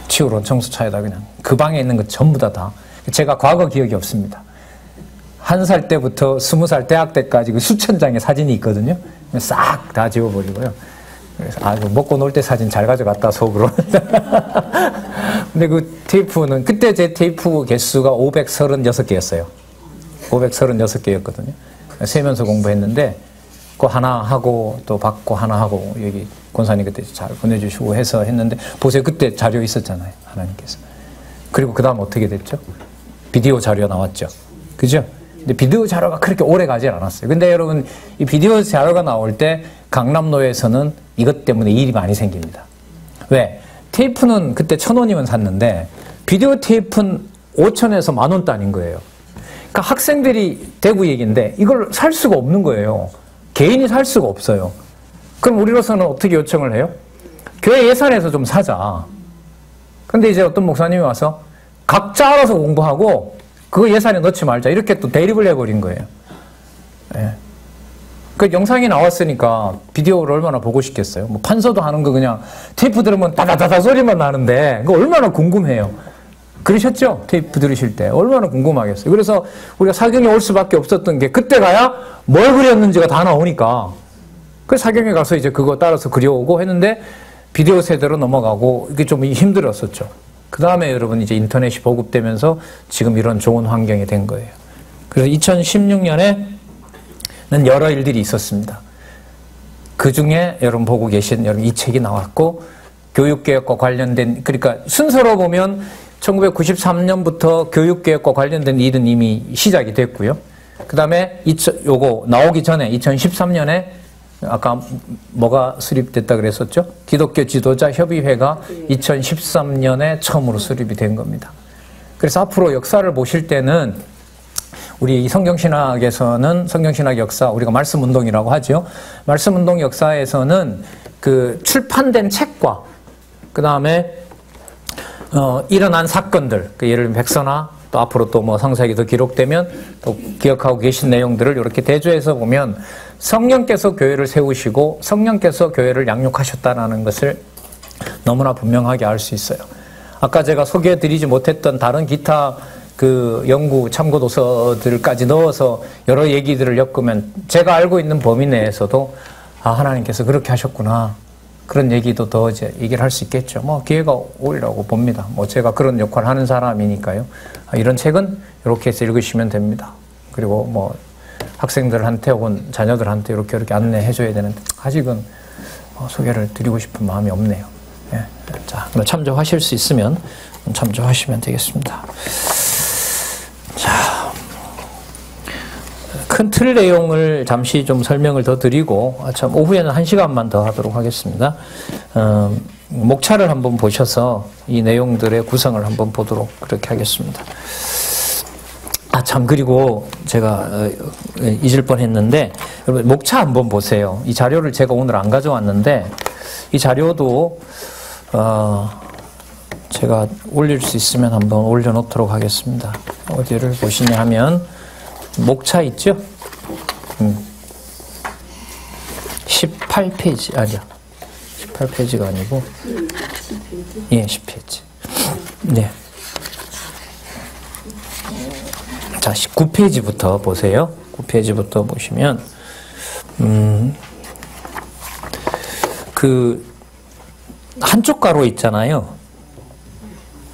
치우러 청소차에다 그냥 그 방에 있는 거 전부 다 제가 과거 기억이 없습니다. 1살 때부터 20살 대학 때까지 그 수천 장의 사진이 있거든요. 싹 다 지워버리고요. 그래서 먹고 놀 때 사진 잘 가져갔다 속으로. 근데 그 테이프는 그때 제 테이프 개수가 536개였어요. 536개였거든요. 세면서 공부했는데 그 하나 하고 또 받고 하나 하고 여기 권사님 그때 잘 보내주시고 해서 했는데 보세요. 그때 자료 있었잖아요. 하나님께서. 그리고 그 다음 어떻게 됐죠? 비디오 자료 나왔죠. 그죠? 근데 비디오 자료가 그렇게 오래 가지 않았어요. 근데 여러분 이 비디오 자료가 나올 때 강남로에서는 이것 때문에 일이 많이 생깁니다. 왜? 테이프는 그때 1,000원이면 샀는데 비디오 테이프는 5,000원에서 10,000원 단인 거예요. 그러니까 학생들이 대구 얘기인데 이걸 살 수가 없는 거예요. 개인이 살 수가 없어요. 그럼 우리로서는 어떻게 요청을 해요? 교회 예산에서 좀 사자. 근데 이제 어떤 목사님이 와서 각자 알아서 공부하고 그거 예산에 넣지 말자. 이렇게 또 대립을 해버린 거예요. 예. 그 영상이 나왔으니까 비디오를 얼마나 보고 싶겠어요. 뭐 판서도 하는 거 그냥 테이프 들으면 다다다다 소리만 나는데 그거 얼마나 궁금해요. 그러셨죠? 테이프 들으실 때. 얼마나 궁금하겠어요. 그래서 우리가 사경에 올 수밖에 없었던 게 그때 가야 뭘 그렸는지가 다 나오니까 그 사경에 가서 이제 그거 따라서 그려오고 했는데 비디오 세대로 넘어가고 이게 좀 힘들었었죠. 그 다음에 여러분 이제 인터넷이 보급되면서 지금 이런 좋은 환경이 된 거예요. 그래서 2016년에는 여러 일들이 있었습니다. 그 중에 여러분 보고 계신 여러분 이 책이 나왔고 교육개혁과 관련된 그러니까 순서로 보면 1993년부터 교육개혁과 관련된 일은 이미 시작이 됐고요. 그 다음에 요거 나오기 전에 2013년에 아까 뭐가 수립됐다 그랬었죠? 기독교 지도자 협의회가 2013년에 처음으로 수립이 된 겁니다. 그래서 앞으로 역사를 보실 때는 우리 성경신학에서는 성경신학 역사 우리가 말씀운동이라고 하죠. 말씀운동 역사에서는 그 출판된 책과 그 다음에 일어난 사건들, 예를 들면 백서나 또 앞으로 또 뭐 성서에 더 기록되면 또 기억하고 계신 내용들을 이렇게 대조해서 보면 성령께서 교회를 세우시고 성령께서 교회를 양육하셨다는 것을 너무나 분명하게 알 수 있어요. 아까 제가 소개해드리지 못했던 다른 기타 그 연구 참고 도서들까지 넣어서 여러 얘기들을 엮으면 제가 알고 있는 범위 내에서도 아 하나님께서 그렇게 하셨구나. 그런 얘기도 더 이제 얘기를 할 수 있겠죠. 뭐 기회가 오리라고 봅니다. 뭐 제가 그런 역할을 하는 사람이니까요. 이런 책은 이렇게 해서 읽으시면 됩니다. 그리고 뭐 학생들한테 혹은 자녀들한테 이렇게 안내해줘야 되는데 아직은 소개를 드리고 싶은 마음이 없네요. 예. 자, 참조하실 수 있으면 참조하시면 되겠습니다. 자, 큰 틀 내용을 잠시 좀 설명을 더 드리고 참 오후에는 1시간만 더 하도록 하겠습니다. 목차를 한번 보셔서 이 내용들의 구성을 한번 보도록 그렇게 하겠습니다. 참 그리고 제가 잊을 뻔했는데 여러분 목차 한번 보세요. 이 자료를 제가 오늘 안 가져왔는데 이 자료도 제가 올릴 수 있으면 한번 올려놓도록 하겠습니다. 어디를 보시냐 하면 목차 있죠? 18페이지 아니야. 18페이지가 아니고 예, 10페이지. 네. 자, 19페이지부터 보세요. 9페이지부터 보시면 그 한쪽 가로 있잖아요.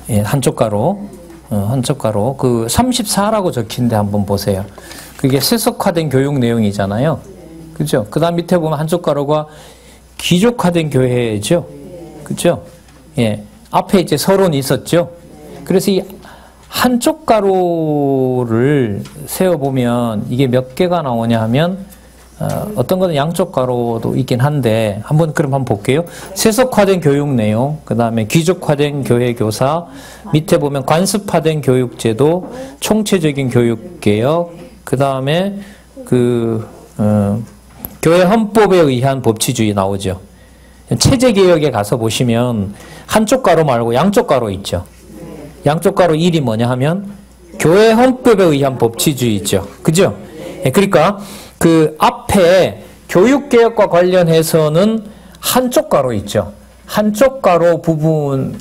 예, 한쪽 가로. 한쪽 가로. 그 34라고 적힌 데 한번 보세요. 그게 세속화된 교육 내용이잖아요. 그죠? 그 다음 밑에 보면 한쪽 가로가 귀족화된 교회죠. 그죠? 예. 앞에 이제 서론이 있었죠. 그래서 이 한쪽 가로를 세어보면 이게 몇 개가 나오냐 하면 어떤 거는 양쪽 가로도 있긴 한데 그럼 한번 볼게요. 세속화된 교육 내용, 그 다음에 귀족화된 교회 교사, 밑에 보면 관습화된 교육제도, 총체적인 교육개혁, 그 다음에 교회 헌법에 의한 법치주의 나오죠. 체제개혁에 가서 보시면 한쪽 가로 말고 양쪽 가로 있죠. 양쪽 가로 1이 뭐냐 하면 교회 헌법에 의한 법치주의죠. 그죠? 그러니까 그 앞에 교육개혁과 관련해서는 한쪽 가로 있죠. 한쪽 가로 부분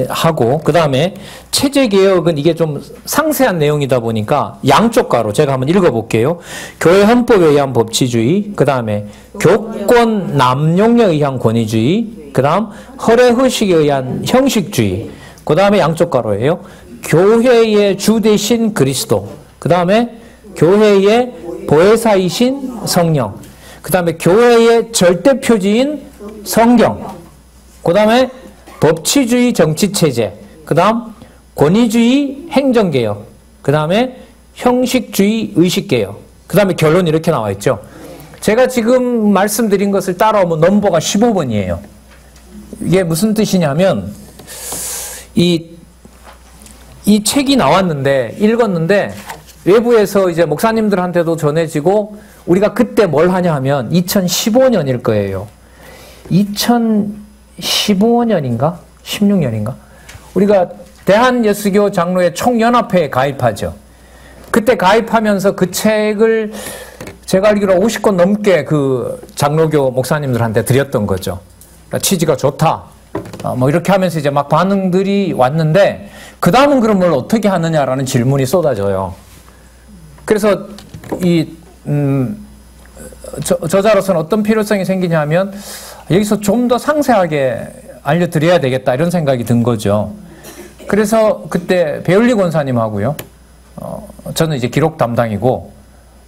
하고 그 다음에 체제개혁은 이게 좀 상세한 내용이다 보니까 양쪽 가로 제가 한번 읽어볼게요. 교회 헌법에 의한 법치주의, 그 다음에 교권 남용에 의한 권위주의, 그 다음 허례허식에 의한 형식주의, 그 다음에 양쪽 가로예요. 교회의 주 대신 그리스도, 그 다음에 교회의 보혜사이신 성령, 그 다음에 교회의 절대표지인 성경, 그 다음에 법치주의 정치체제, 그 다음 권위주의 행정개혁, 그 다음에 형식주의 의식개혁, 그 다음에 결론 이렇게 나와 있죠. 제가 지금 말씀드린 것을 따라오면 넘버가 15번이에요. 이게 무슨 뜻이냐면 이 책이 나왔는데 읽었는데 외부에서 이제 목사님들한테도 전해지고 우리가 그때 뭘 하냐 하면 2015년일 거예요. 2015년인가? 16년인가? 우리가 대한예수교 장로회 총연합회에 가입하죠. 그때 가입하면서 그 책을 제가 알기로 50권 넘게 그 장로교 목사님들한테 드렸던 거죠. 그러니까 취지가 좋다. 뭐 이렇게 하면서 이제 막 반응들이 왔는데 그 다음은 그럼 뭘 어떻게 하느냐라는 질문이 쏟아져요. 그래서 저자로서는 어떤 필요성이 생기냐면 여기서 좀 더 상세하게 알려드려야 되겠다 이런 생각이 든 거죠. 그래서 그때 배울리 권사님하고요. 저는 이제 기록 담당이고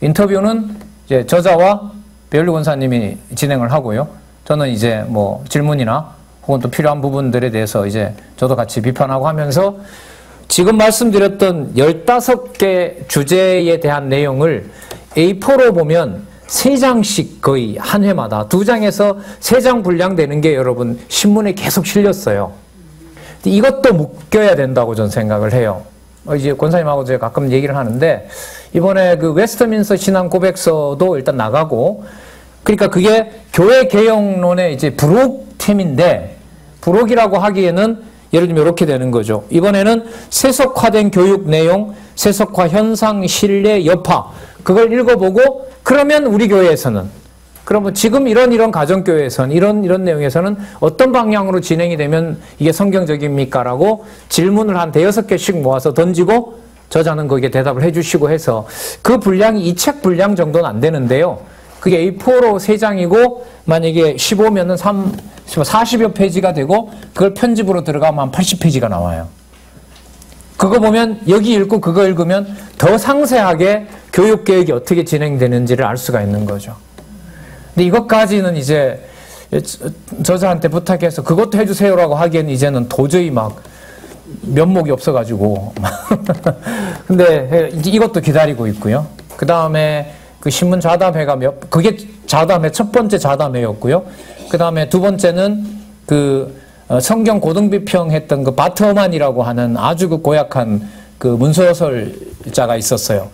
인터뷰는 이제 저자와 배울리 권사님이 진행을 하고요. 저는 이제 뭐 질문이나 혹은 또 필요한 부분들에 대해서 이제 저도 같이 비판하고 하면서 지금 말씀드렸던 15개 주제에 대한 내용을 A4로 보면 3장씩 거의 한 회마다 2장에서 3장 분량되는 게 여러분 신문에 계속 실렸어요. 이것도 묶여야 된다고 저는 생각을 해요. 이제 권사님하고 제가 가끔 얘기를 하는데 이번에 그 웨스트민스터 신앙 고백서도 일단 나가고 그러니까 그게 교회 개혁론의 이제 부록템인데 부록이라고 하기에는 예를 들면 이렇게 되는 거죠. 이번에는 세속화된 교육 내용, 세속화 현상, 신뢰, 여파 그걸 읽어보고 그러면 우리 교회에서는 그러면 지금 이런 가정교회에서는 이런 내용에서는 어떤 방향으로 진행이 되면 이게 성경적입니까? 라고 질문을 한 5개씩 모아서 던지고 저자는 거기에 대답을 해주시고 해서 그 분량이 이 책 분량 정도는 안 되는데요. 그게 A4로 3장이고 만약에 15면은 40여 페이지가 되고 그걸 편집으로 들어가면 한 80페이지가 나와요. 그거 보면 여기 읽고 그거 읽으면 더 상세하게 교육계획이 어떻게 진행되는지를 알 수가 있는 거죠. 근데 이것까지는 이제 저자한테 부탁해서 그것도 해주세요라고 하기에는 이제는 도저히 막 면목이 없어가지고 근데 이것도 기다리고 있고요. 그 다음에 그 신문 자담회가 그게 자담회 첫 번째 자담회였고요. 그 다음에 두 번째는 그 성경 고등비평 했던 그 바트허만이라고 하는 아주 그 고약한 그 문서설자가 있었어요.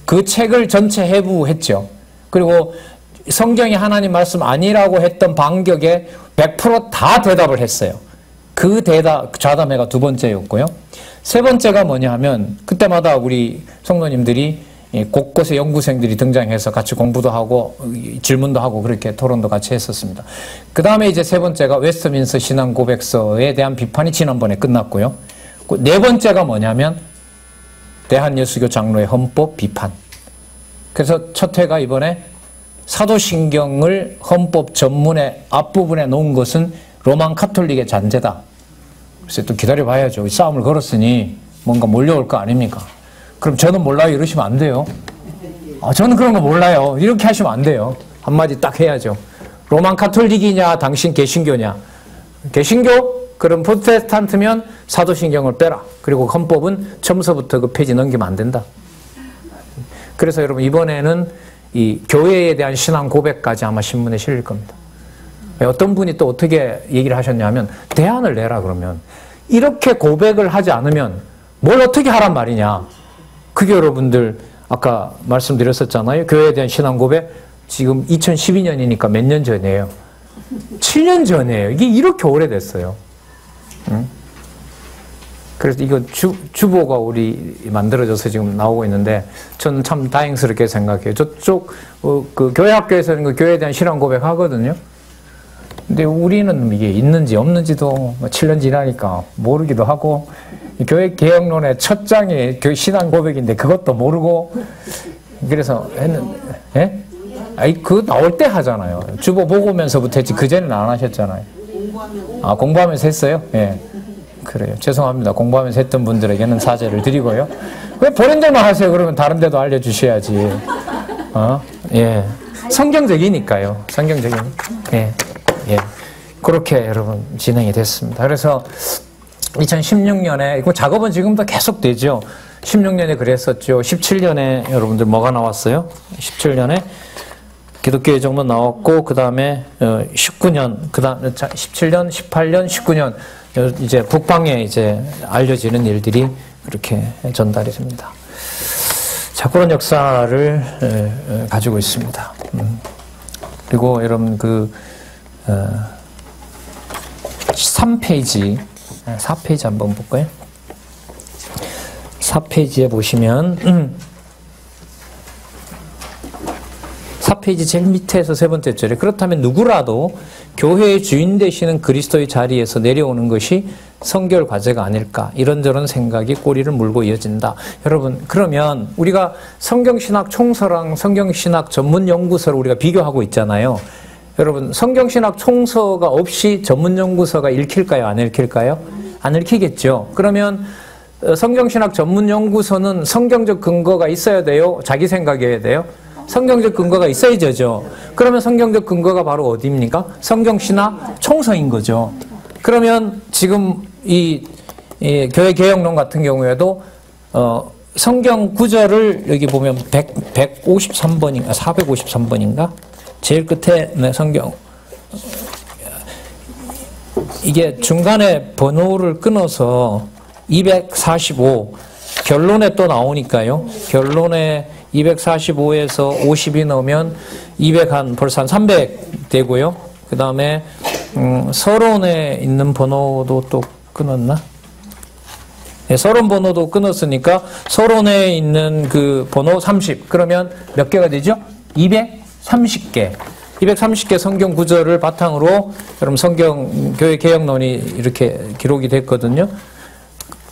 그 책을 전체 해부했죠. 그리고 성경이 하나님 말씀 아니라고 했던 반격에 100% 다 대답을 했어요. 그 자담회가 두 번째였고요. 세 번째가 뭐냐 하면 그때마다 우리 성도님들이 곳곳에 연구생들이 등장해서 같이 공부도 하고 질문도 하고 그렇게 토론도 같이 했었습니다. 그 다음에 이제 세 번째가 웨스트민스터 신앙 고백서에 대한 비판이 지난번에 끝났고요. 네 번째가 뭐냐면 대한예수교 장로의 헌법 비판. 그래서 첫 회가 이번에 사도신경을 헌법 전문의 앞부분에 놓은 것은 로만 카톨릭의 잔재다. 그래서 또 기다려봐야죠. 싸움을 걸었으니 뭔가 몰려올 거 아닙니까? 그럼 저는 몰라요 이러시면 안 돼요. 저는 그런 거 몰라요. 이렇게 하시면 안 돼요. 한마디 딱 해야죠. 로만 카톨릭이냐 당신 개신교냐. 개신교? 그럼 프로테스탄트면 사도신경을 빼라. 그리고 헌법은 처음서부터 그 페이지 넘기면 안 된다. 그래서 여러분 이번에는 이 교회에 대한 신앙 고백까지 아마 신문에 실릴 겁니다. 어떤 분이 또 어떻게 얘기를 하셨냐면 대안을 내라 그러면 이렇게 고백을 하지 않으면 뭘 어떻게 하란 말이냐. 그게 여러분들 아까 말씀드렸었잖아요. 교회에 대한 신앙 고백 지금 2012년이니까 몇 년 전이에요. 7년 전이에요. 이게 이렇게 오래됐어요. 응? 그래서 이거 주보가 우리 만들어져서 지금 나오고 있는데 저는 참 다행스럽게 생각해요. 저쪽 그 교회 학교에서는 그 교회에 대한 신앙 고백 하거든요. 근데 우리는 이게 있는지 없는지도 7년 지나니까 모르기도 하고, 교회 개혁론의 첫 장이 교회 신앙 고백인데 그것도 모르고, 그래서 예? 아니, 그거 나올 때 하잖아요. 주보 보고 오면서부터 했지, 그전에는 안 하셨잖아요. 아, 공부하면서 했어요? 예. 그래요. 죄송합니다. 공부하면서 했던 분들에게는 사죄를 드리고요. 왜 보낸대만 하세요? 그러면 다른 데도 알려주셔야지. 예. 성경적이니까요. 성경적이니까. 예. 예. 그렇게 여러분 진행이 됐습니다. 그래서 2016년에, 그 작업은 지금도 계속 되죠. 16년에 그랬었죠. 17년에 여러분들 뭐가 나왔어요? 17년에 기독교의 정문 나왔고, 그 다음에 19년, 그 다음에 17년, 18년, 19년, 이제 북방에 이제 알려지는 일들이 그렇게 전달이 됩니다. 자, 그런 역사를 가지고 있습니다. 그리고 여러분 3페이지, 4페이지 한번 볼까요? 4페이지에 보시면 4페이지 제일 밑에서 세 번째 줄에, 그렇다면 누구라도 교회의 주인 되시는 그리스도의 자리에서 내려오는 것이 성결 과제가 아닐까, 이런저런 생각이 꼬리를 물고 이어진다. 여러분, 그러면 우리가 성경신학 총서랑 성경신학 전문연구서를 우리가 비교하고 있잖아요. 여러분, 성경신학 총서가 없이 전문연구서가 읽힐까요? 안 읽힐까요? 안 읽히겠죠. 그러면 성경신학 전문연구서는 성경적 근거가 있어야 돼요? 자기 생각이어야 돼요? 성경적 근거가 있어야죠. 그러면 성경적 근거가 바로 어디입니까? 성경신학 총서인 거죠. 그러면 지금 이 교회 개혁론 같은 경우에도 성경 구절을 여기 보면 153번인가 453번인가 제일 끝에 성경, 이게 중간에 번호를 끊어서 245 결론에 또 나오니까요. 결론에 245에서 50이 넣으면 200 벌써 한 300 되고요. 그 다음에 서론에 있는 번호도 또 끊었나? 네, 서론 번호도 끊었으니까 서론에 있는 그 번호 30. 그러면 몇 개가 되죠? 230개. 230개 성경 구절을 바탕으로 여러분 성경 교회 개혁론이 이렇게 기록이 됐거든요.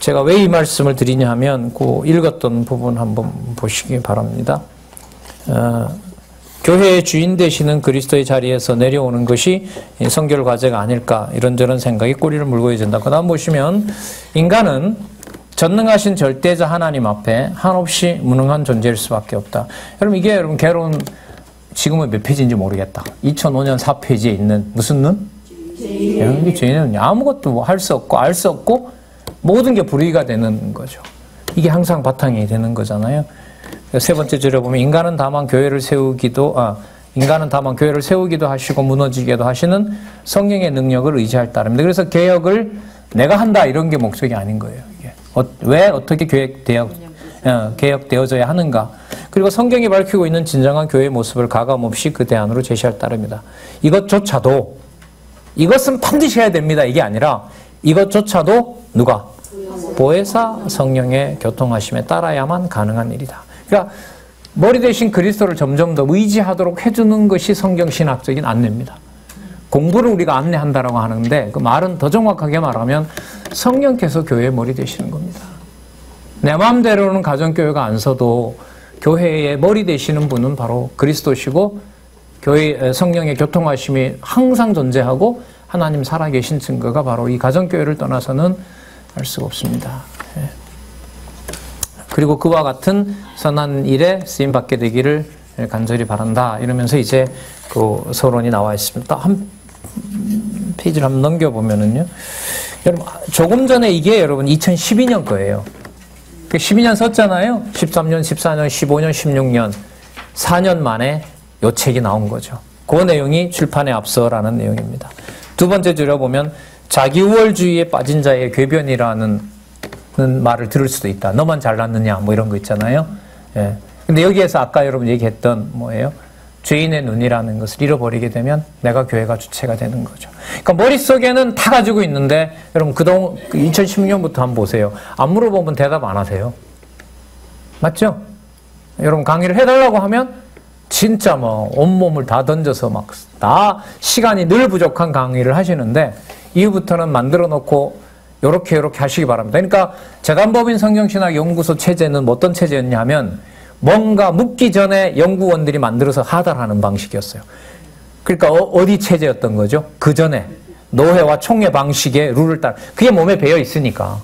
제가 왜 이 말씀을 드리냐 하면 그 읽었던 부분 한번 보시기 바랍니다. 교회의 주인 되시는 그리스도의 자리에서 내려오는 것이 성결 과제가 아닐까, 이런저런 생각이 꼬리를 물고 있는다. 그 다음 보시면 인간은 전능하신 절대자 하나님 앞에 한없이 무능한 존재일 수밖에 없다. 여러분, 이게 여러분 개론 지금은 몇 페이지인지 모르겠다. 2005년 4페이지에 있는 무슨 nun? 죄는 아무것도 할 수 없고 알 수 없고 모든 게 불의가 되는 거죠. 이게 항상 바탕이 되는 거잖아요. 세 번째 줄에 보면 인간은 다만 교회를 세우기도 하시고 무너지게도 하시는 성령의 능력을 의지할 따름입니다. 그래서 개혁을 내가 한다 이런 게 목적이 아닌 거예요. 이게. 왜 어떻게 개혁되어져야 하는가. 그리고 성경이 밝히고 있는 진정한 교회의 모습을 가감없이 그 대안으로 제시할 따름이다. 이것조차도, 이것은 반드시 해야 됩니다. 이게 아니라 이것조차도 누가? 보혜사 성령의 교통하심에 따라야만 가능한 일이다. 그러니까 머리 대신 그리스도를 점점 더 의지하도록 해주는 것이 성경신학적인 안내입니다. 공부를 우리가 안내한다라고 하는데 그 말은 더 정확하게 말하면 성령께서 교회의 머리 되시는 겁니다. 내 마음대로는 가정교회가 안 서도 교회의 머리 되시는 분은 바로 그리스도시고 교회 성령의 교통하심이 항상 존재하고 하나님 살아계신 증거가 바로 이 가정교회를 떠나서는 할 수가 없습니다. 예. 그리고 그와 같은 선한 일에 쓰임받게 되기를 간절히 바란다. 이러면서 이제 그 서론이 나와 있습니다. 한 페이지를 한번 넘겨보면은요. 여러분, 조금 전에 이게 여러분 2012년 거예요. 12년 썼잖아요. 13년, 14년, 15년, 16년. 4년 만에 요 책이 나온 거죠. 그 내용이 출판에 앞서라는 내용입니다. 두 번째 줄에 보면 자기 우월주의에 빠진 자의 궤변이라는 말을 들을 수도 있다. 너만 잘났느냐 뭐 이런 거 있잖아요. 예. 근데 여기에서 아까 여러분 얘기했던 뭐예요? 죄인의 눈이라는 것을 잃어버리게 되면 내가 교회가 주체가 되는 거죠. 그러니까 머릿속에는 다 가지고 있는데 여러분 그동안 2016년부터 한번 보세요. 안 물어보면 대답 안 하세요. 맞죠? 여러분 강의를 해달라고 하면 진짜 뭐 온몸을 다 던져서 막 다 시간이 늘 부족한 강의를 하시는데 이후부터는 만들어 놓고 요렇게 하시기 바랍니다. 그러니까 재단법인 성경신학 연구소 체제는 어떤 체제였냐 하면 뭔가 묻기 전에 연구원들이 만들어서 하달하는 방식이었어요. 그러니까 어디 체제였던 거죠? 그 전에 노회와 총회 방식의 룰을 따라 그게 몸에 배어 있으니까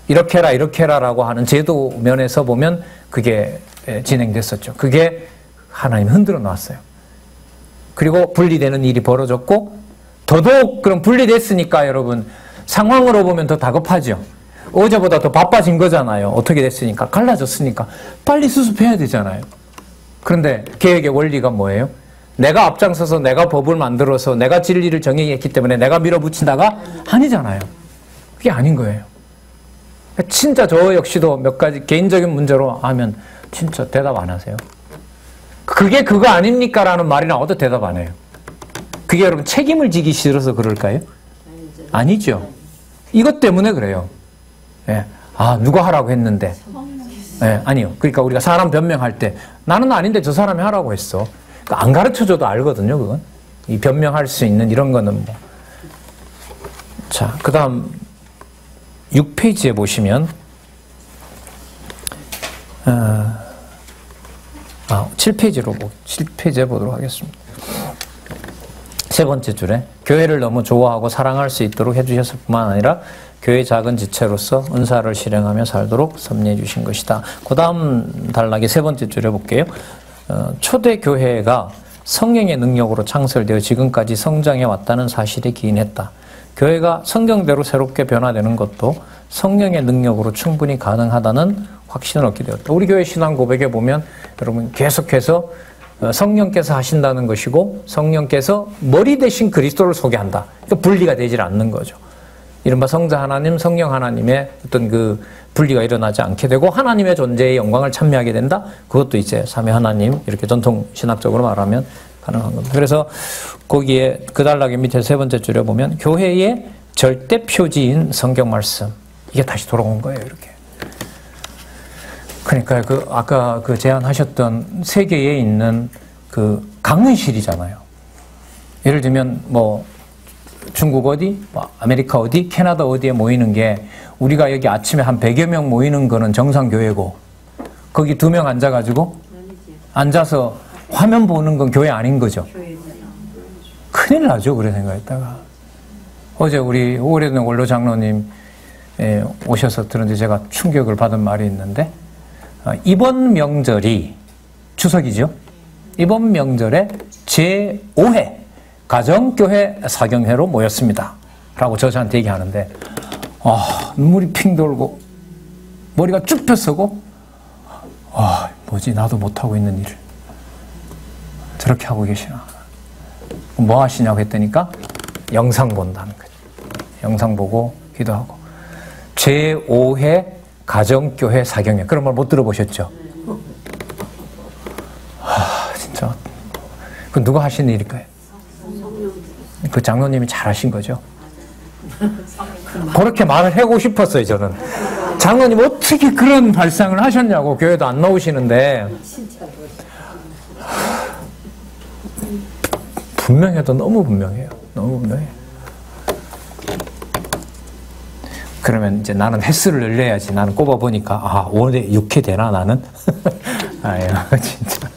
이렇게 해라라고 하는 제도 면에서 보면 그게 진행됐었죠. 그게 하나님 흔들어 놨어요. 그리고 분리되는 일이 벌어졌고 더더욱 그럼 분리됐으니까 여러분 상황으로 보면 더 다급하죠. 어제보다 더 바빠진 거잖아요. 어떻게 됐으니까 갈라졌으니까 빨리 수습해야 되잖아요. 그런데 계획의 원리가 뭐예요? 내가 앞장서서 내가 법을 만들어서 내가 진리를 정의했기 때문에 내가 밀어붙인다가 아니잖아요. 그게 아닌 거예요. 진짜 저 역시도 몇 가지 개인적인 문제로 하면 진짜 대답 안 하세요. 그게 그거 아닙니까? 라는 말이 나와도 대답 안 해요. 그게 여러분 책임을 지기 싫어서 그럴까요? 아니죠. 이것 때문에 그래요. 예. 아, 누가 하라고 했는데. 예, 아니요. 그러니까 우리가 사람 변명할 때 나는 아닌데 저 사람이 하라고 했어. 그러니까 안 가르쳐줘도 알거든요, 그건. 이 변명할 수 있는 이런 거는 뭐. 자, 그 다음 6페이지에 보시면 7페이지에 보도록 하겠습니다. 세 번째 줄에 교회를 너무 좋아하고 사랑할 수 있도록 해주셨을 뿐만 아니라 교회의 작은 지체로서 은사를 실행하며 살도록 섭리해 주신 것이다. 그 다음 단락의 세 번째 줄에 볼게요. 초대교회가 성령의 능력으로 창설되어 지금까지 성장해 왔다는 사실에 기인했다. 교회가 성경대로 새롭게 변화되는 것도 성령의 능력으로 충분히 가능하다는 확신을 얻게 되었다. 우리 교회 신앙 고백에 보면 여러분 계속해서 성령께서 하신다는 것이고 성령께서 머리 대신 그리스도를 소개한다. 그러니까 분리가 되질 않는 거죠. 이른바 성자 하나님, 성령 하나님의 어떤 그 분리가 일어나지 않게 되고 하나님의 존재의 영광을 찬미하게 된다. 그것도 이제 삼위 하나님 이렇게 전통 신학적으로 말하면 가능한 겁니다. 그래서 거기에 그 단락의 밑에 세 번째 줄에 보면 교회의 절대 표지인 성경 말씀 이게 다시 돌아온 거예요. 이렇게. 그러니까 그 아까 그 제안하셨던 세계에 있는 그 강의실이잖아요. 예를 들면 뭐 중국 어디, 뭐 아메리카 어디, 캐나다 어디에 모이는 게 우리가 여기 아침에 한 100여 명 모이는 거는 정상교회고 거기 2명 앉아가지고 앉아서 화면 보는 건 교회 아닌 거죠. 큰일 나죠. 그래 생각했다가 어제 우리 오래된 원로 장로님 오셔서 들었는데 제가 충격을 받은 말이 있는데 이번 명절이 추석이죠. 이번 명절에 제5회 가정교회 사경회로 모였습니다. 라고 저한테 얘기하는데 눈물이 핑 돌고 머리가 쭉 펴서고 뭐지 나도 못하고 있는 일을 저렇게 하고 계시나. 뭐 하시냐고 했더니까 영상 본다는 거죠. 영상 보고 기도하고 제5회 가정교회 사경회 그런 말 못 들어보셨죠? 진짜 그 누가 하신 일일까요? 그 장로님이 잘하신 거죠. 그렇게 말을 하고 싶었어요. 저는 장로님 어떻게 그런 발상을 하셨냐고. 교회도 안 나오시는데 분명해도 너무 분명해요. 너무 분명해요. 그러면 이제 나는 횟수를 늘려야지. 나는 꼽아보니까 오늘 6회 되나 나는? 아유 진짜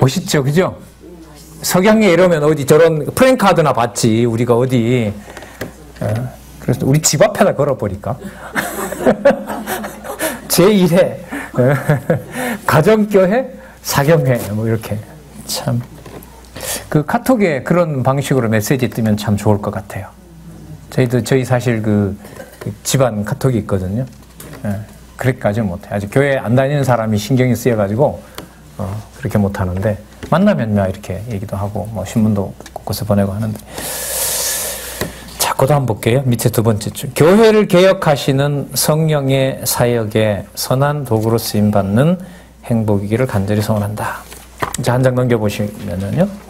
멋있죠, 그죠? 석양에 이러면 어디 저런 프랭카드나 봤지. 우리가 어디 그래서 우리 집 앞에다 걸어버릴까? 제1회 가정교회 사경회 뭐 이렇게 참 그 카톡에 그런 방식으로 메시지 뜨면 참 좋을 것 같아요. 저희 사실 그 집안 카톡이 있거든요. 그렇게까지는 못해요. 아직 교회 안 다니는 사람이 신경이 쓰여가지고 그렇게 못하는데 만나면 이렇게 얘기도 하고 뭐 신문도 곳곳에 보내고 하는데 자, 그도 한번 볼게요. 밑에 두 번째 줄. 교회를 개혁하시는 성령의 사역에 선한 도구로 쓰임받는 행복이기를 간절히 소원한다. 이제 한 장 넘겨보시면은요.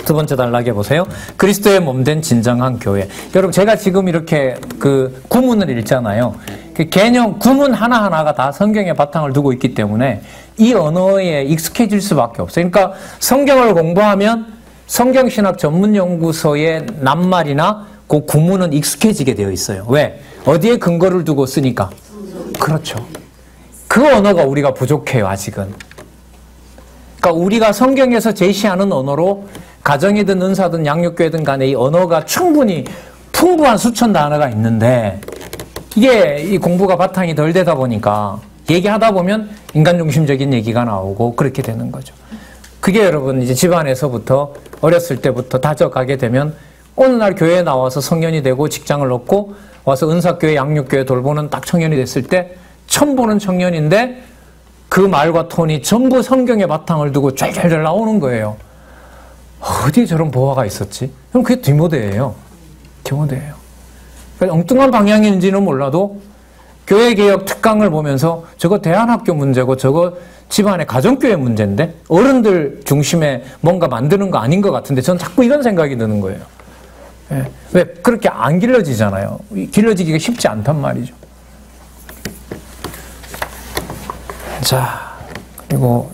두 번째 단락에 보세요. 그리스도의 몸된 진정한 교회. 여러분 제가 지금 이렇게 그 구문을 읽잖아요. 그 개념, 구문 하나하나가 다 성경의 바탕을 두고 있기 때문에 이 언어에 익숙해질 수밖에 없어요. 그러니까 성경을 공부하면 성경신학 전문연구소의 낱말이나 그 구문은 익숙해지게 되어 있어요. 왜? 어디에 근거를 두고 쓰니까. 그렇죠. 그 언어가 우리가 부족해요, 아직은. 그러니까 우리가 성경에서 제시하는 언어로 가정이든 은사든 양육교회든 간에 이 언어가 충분히 풍부한 수천 단어가 있는데 이게 이 공부가 바탕이 덜 되다 보니까 얘기하다 보면 인간 중심적인 얘기가 나오고 그렇게 되는 거죠. 그게 여러분 이제 집안에서부터 어렸을 때부터 다져가게 되면 어느 날 교회에 나와서 성년이 되고 직장을 얻고 와서 은사교회 양육교회 돌보는 딱 청년이 됐을 때 처음 보는 청년인데 그 말과 톤이 전부 성경의 바탕을 두고 쫄쫄쫄 나오는 거예요. 어디에 저런 보화가 있었지? 그럼 그게 뒷모델이에요. 뒷모델이에요. 엉뚱한 방향인지는 몰라도 교회개혁 특강을 보면서 저거 대안학교 문제고 저거 집안의 가정교회 문제인데 어른들 중심에 뭔가 만드는 거 아닌 것 같은데 전 자꾸 이런 생각이 드는 거예요. 예. 왜? 그렇게 안 길러지잖아요. 길러지기가 쉽지 않단 말이죠. 자, 그리고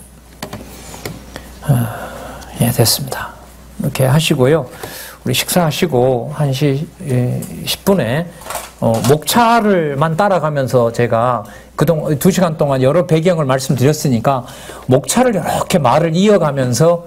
예, 됐습니다. 이렇게 하시고요. 우리 식사하시고 1시 10분에 목차를만 따라가면서 제가 그동안 2시간 동안 여러 배경을 말씀드렸으니까 목차를 이렇게 말을 이어가면서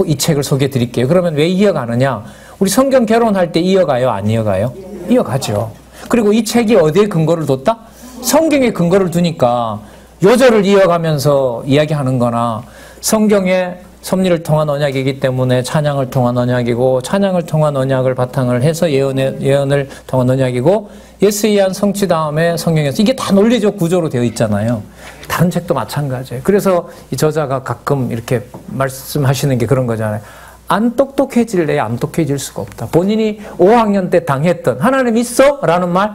이 책을 소개해 드릴게요. 그러면 왜 이어가느냐? 우리 성경 개론할 때 이어가요? 안 이어가요? 이어가죠. 그리고 이 책이 어디에 근거를 뒀다? 성경에 근거를 두니까 요절을 이어가면서 이야기하는 거나 성경의 섭리를 통한 언약이기 때문에 찬양을 통한 언약이고 찬양을 통한 언약을 바탕을 해서 예언을 통한 언약이고 예스이한 성취 다음에 성경에서 이게 다 논리적 구조로 되어 있잖아요. 다른 책도 마찬가지예요. 그래서 이 저자가 가끔 이렇게 말씀하시는 게 그런 거잖아요. 안 똑똑해질래 안 똑똑해질 수가 없다. 본인이 5학년 때 당했던 하나님 있어? 라는 말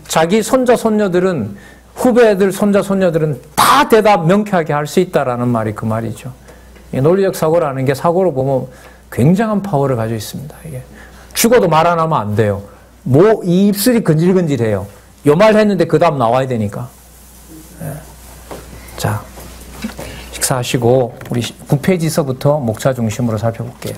자기 손자 손녀들은 후배들 손자 손녀들은 다 대답 명쾌하게 할 수 있다라는 말이 그 말이죠. 논리적 사고라는 게 사고로 보면 굉장한 파워를 가지고 있습니다. 이게 죽어도 말 안 하면 안 돼요. 이 입술이 근질근질해요. 요 말 했는데 그 다음 나와야 되니까. 네. 자, 식사하시고 우리 9페이지서부터 목차 중심으로 살펴볼게요.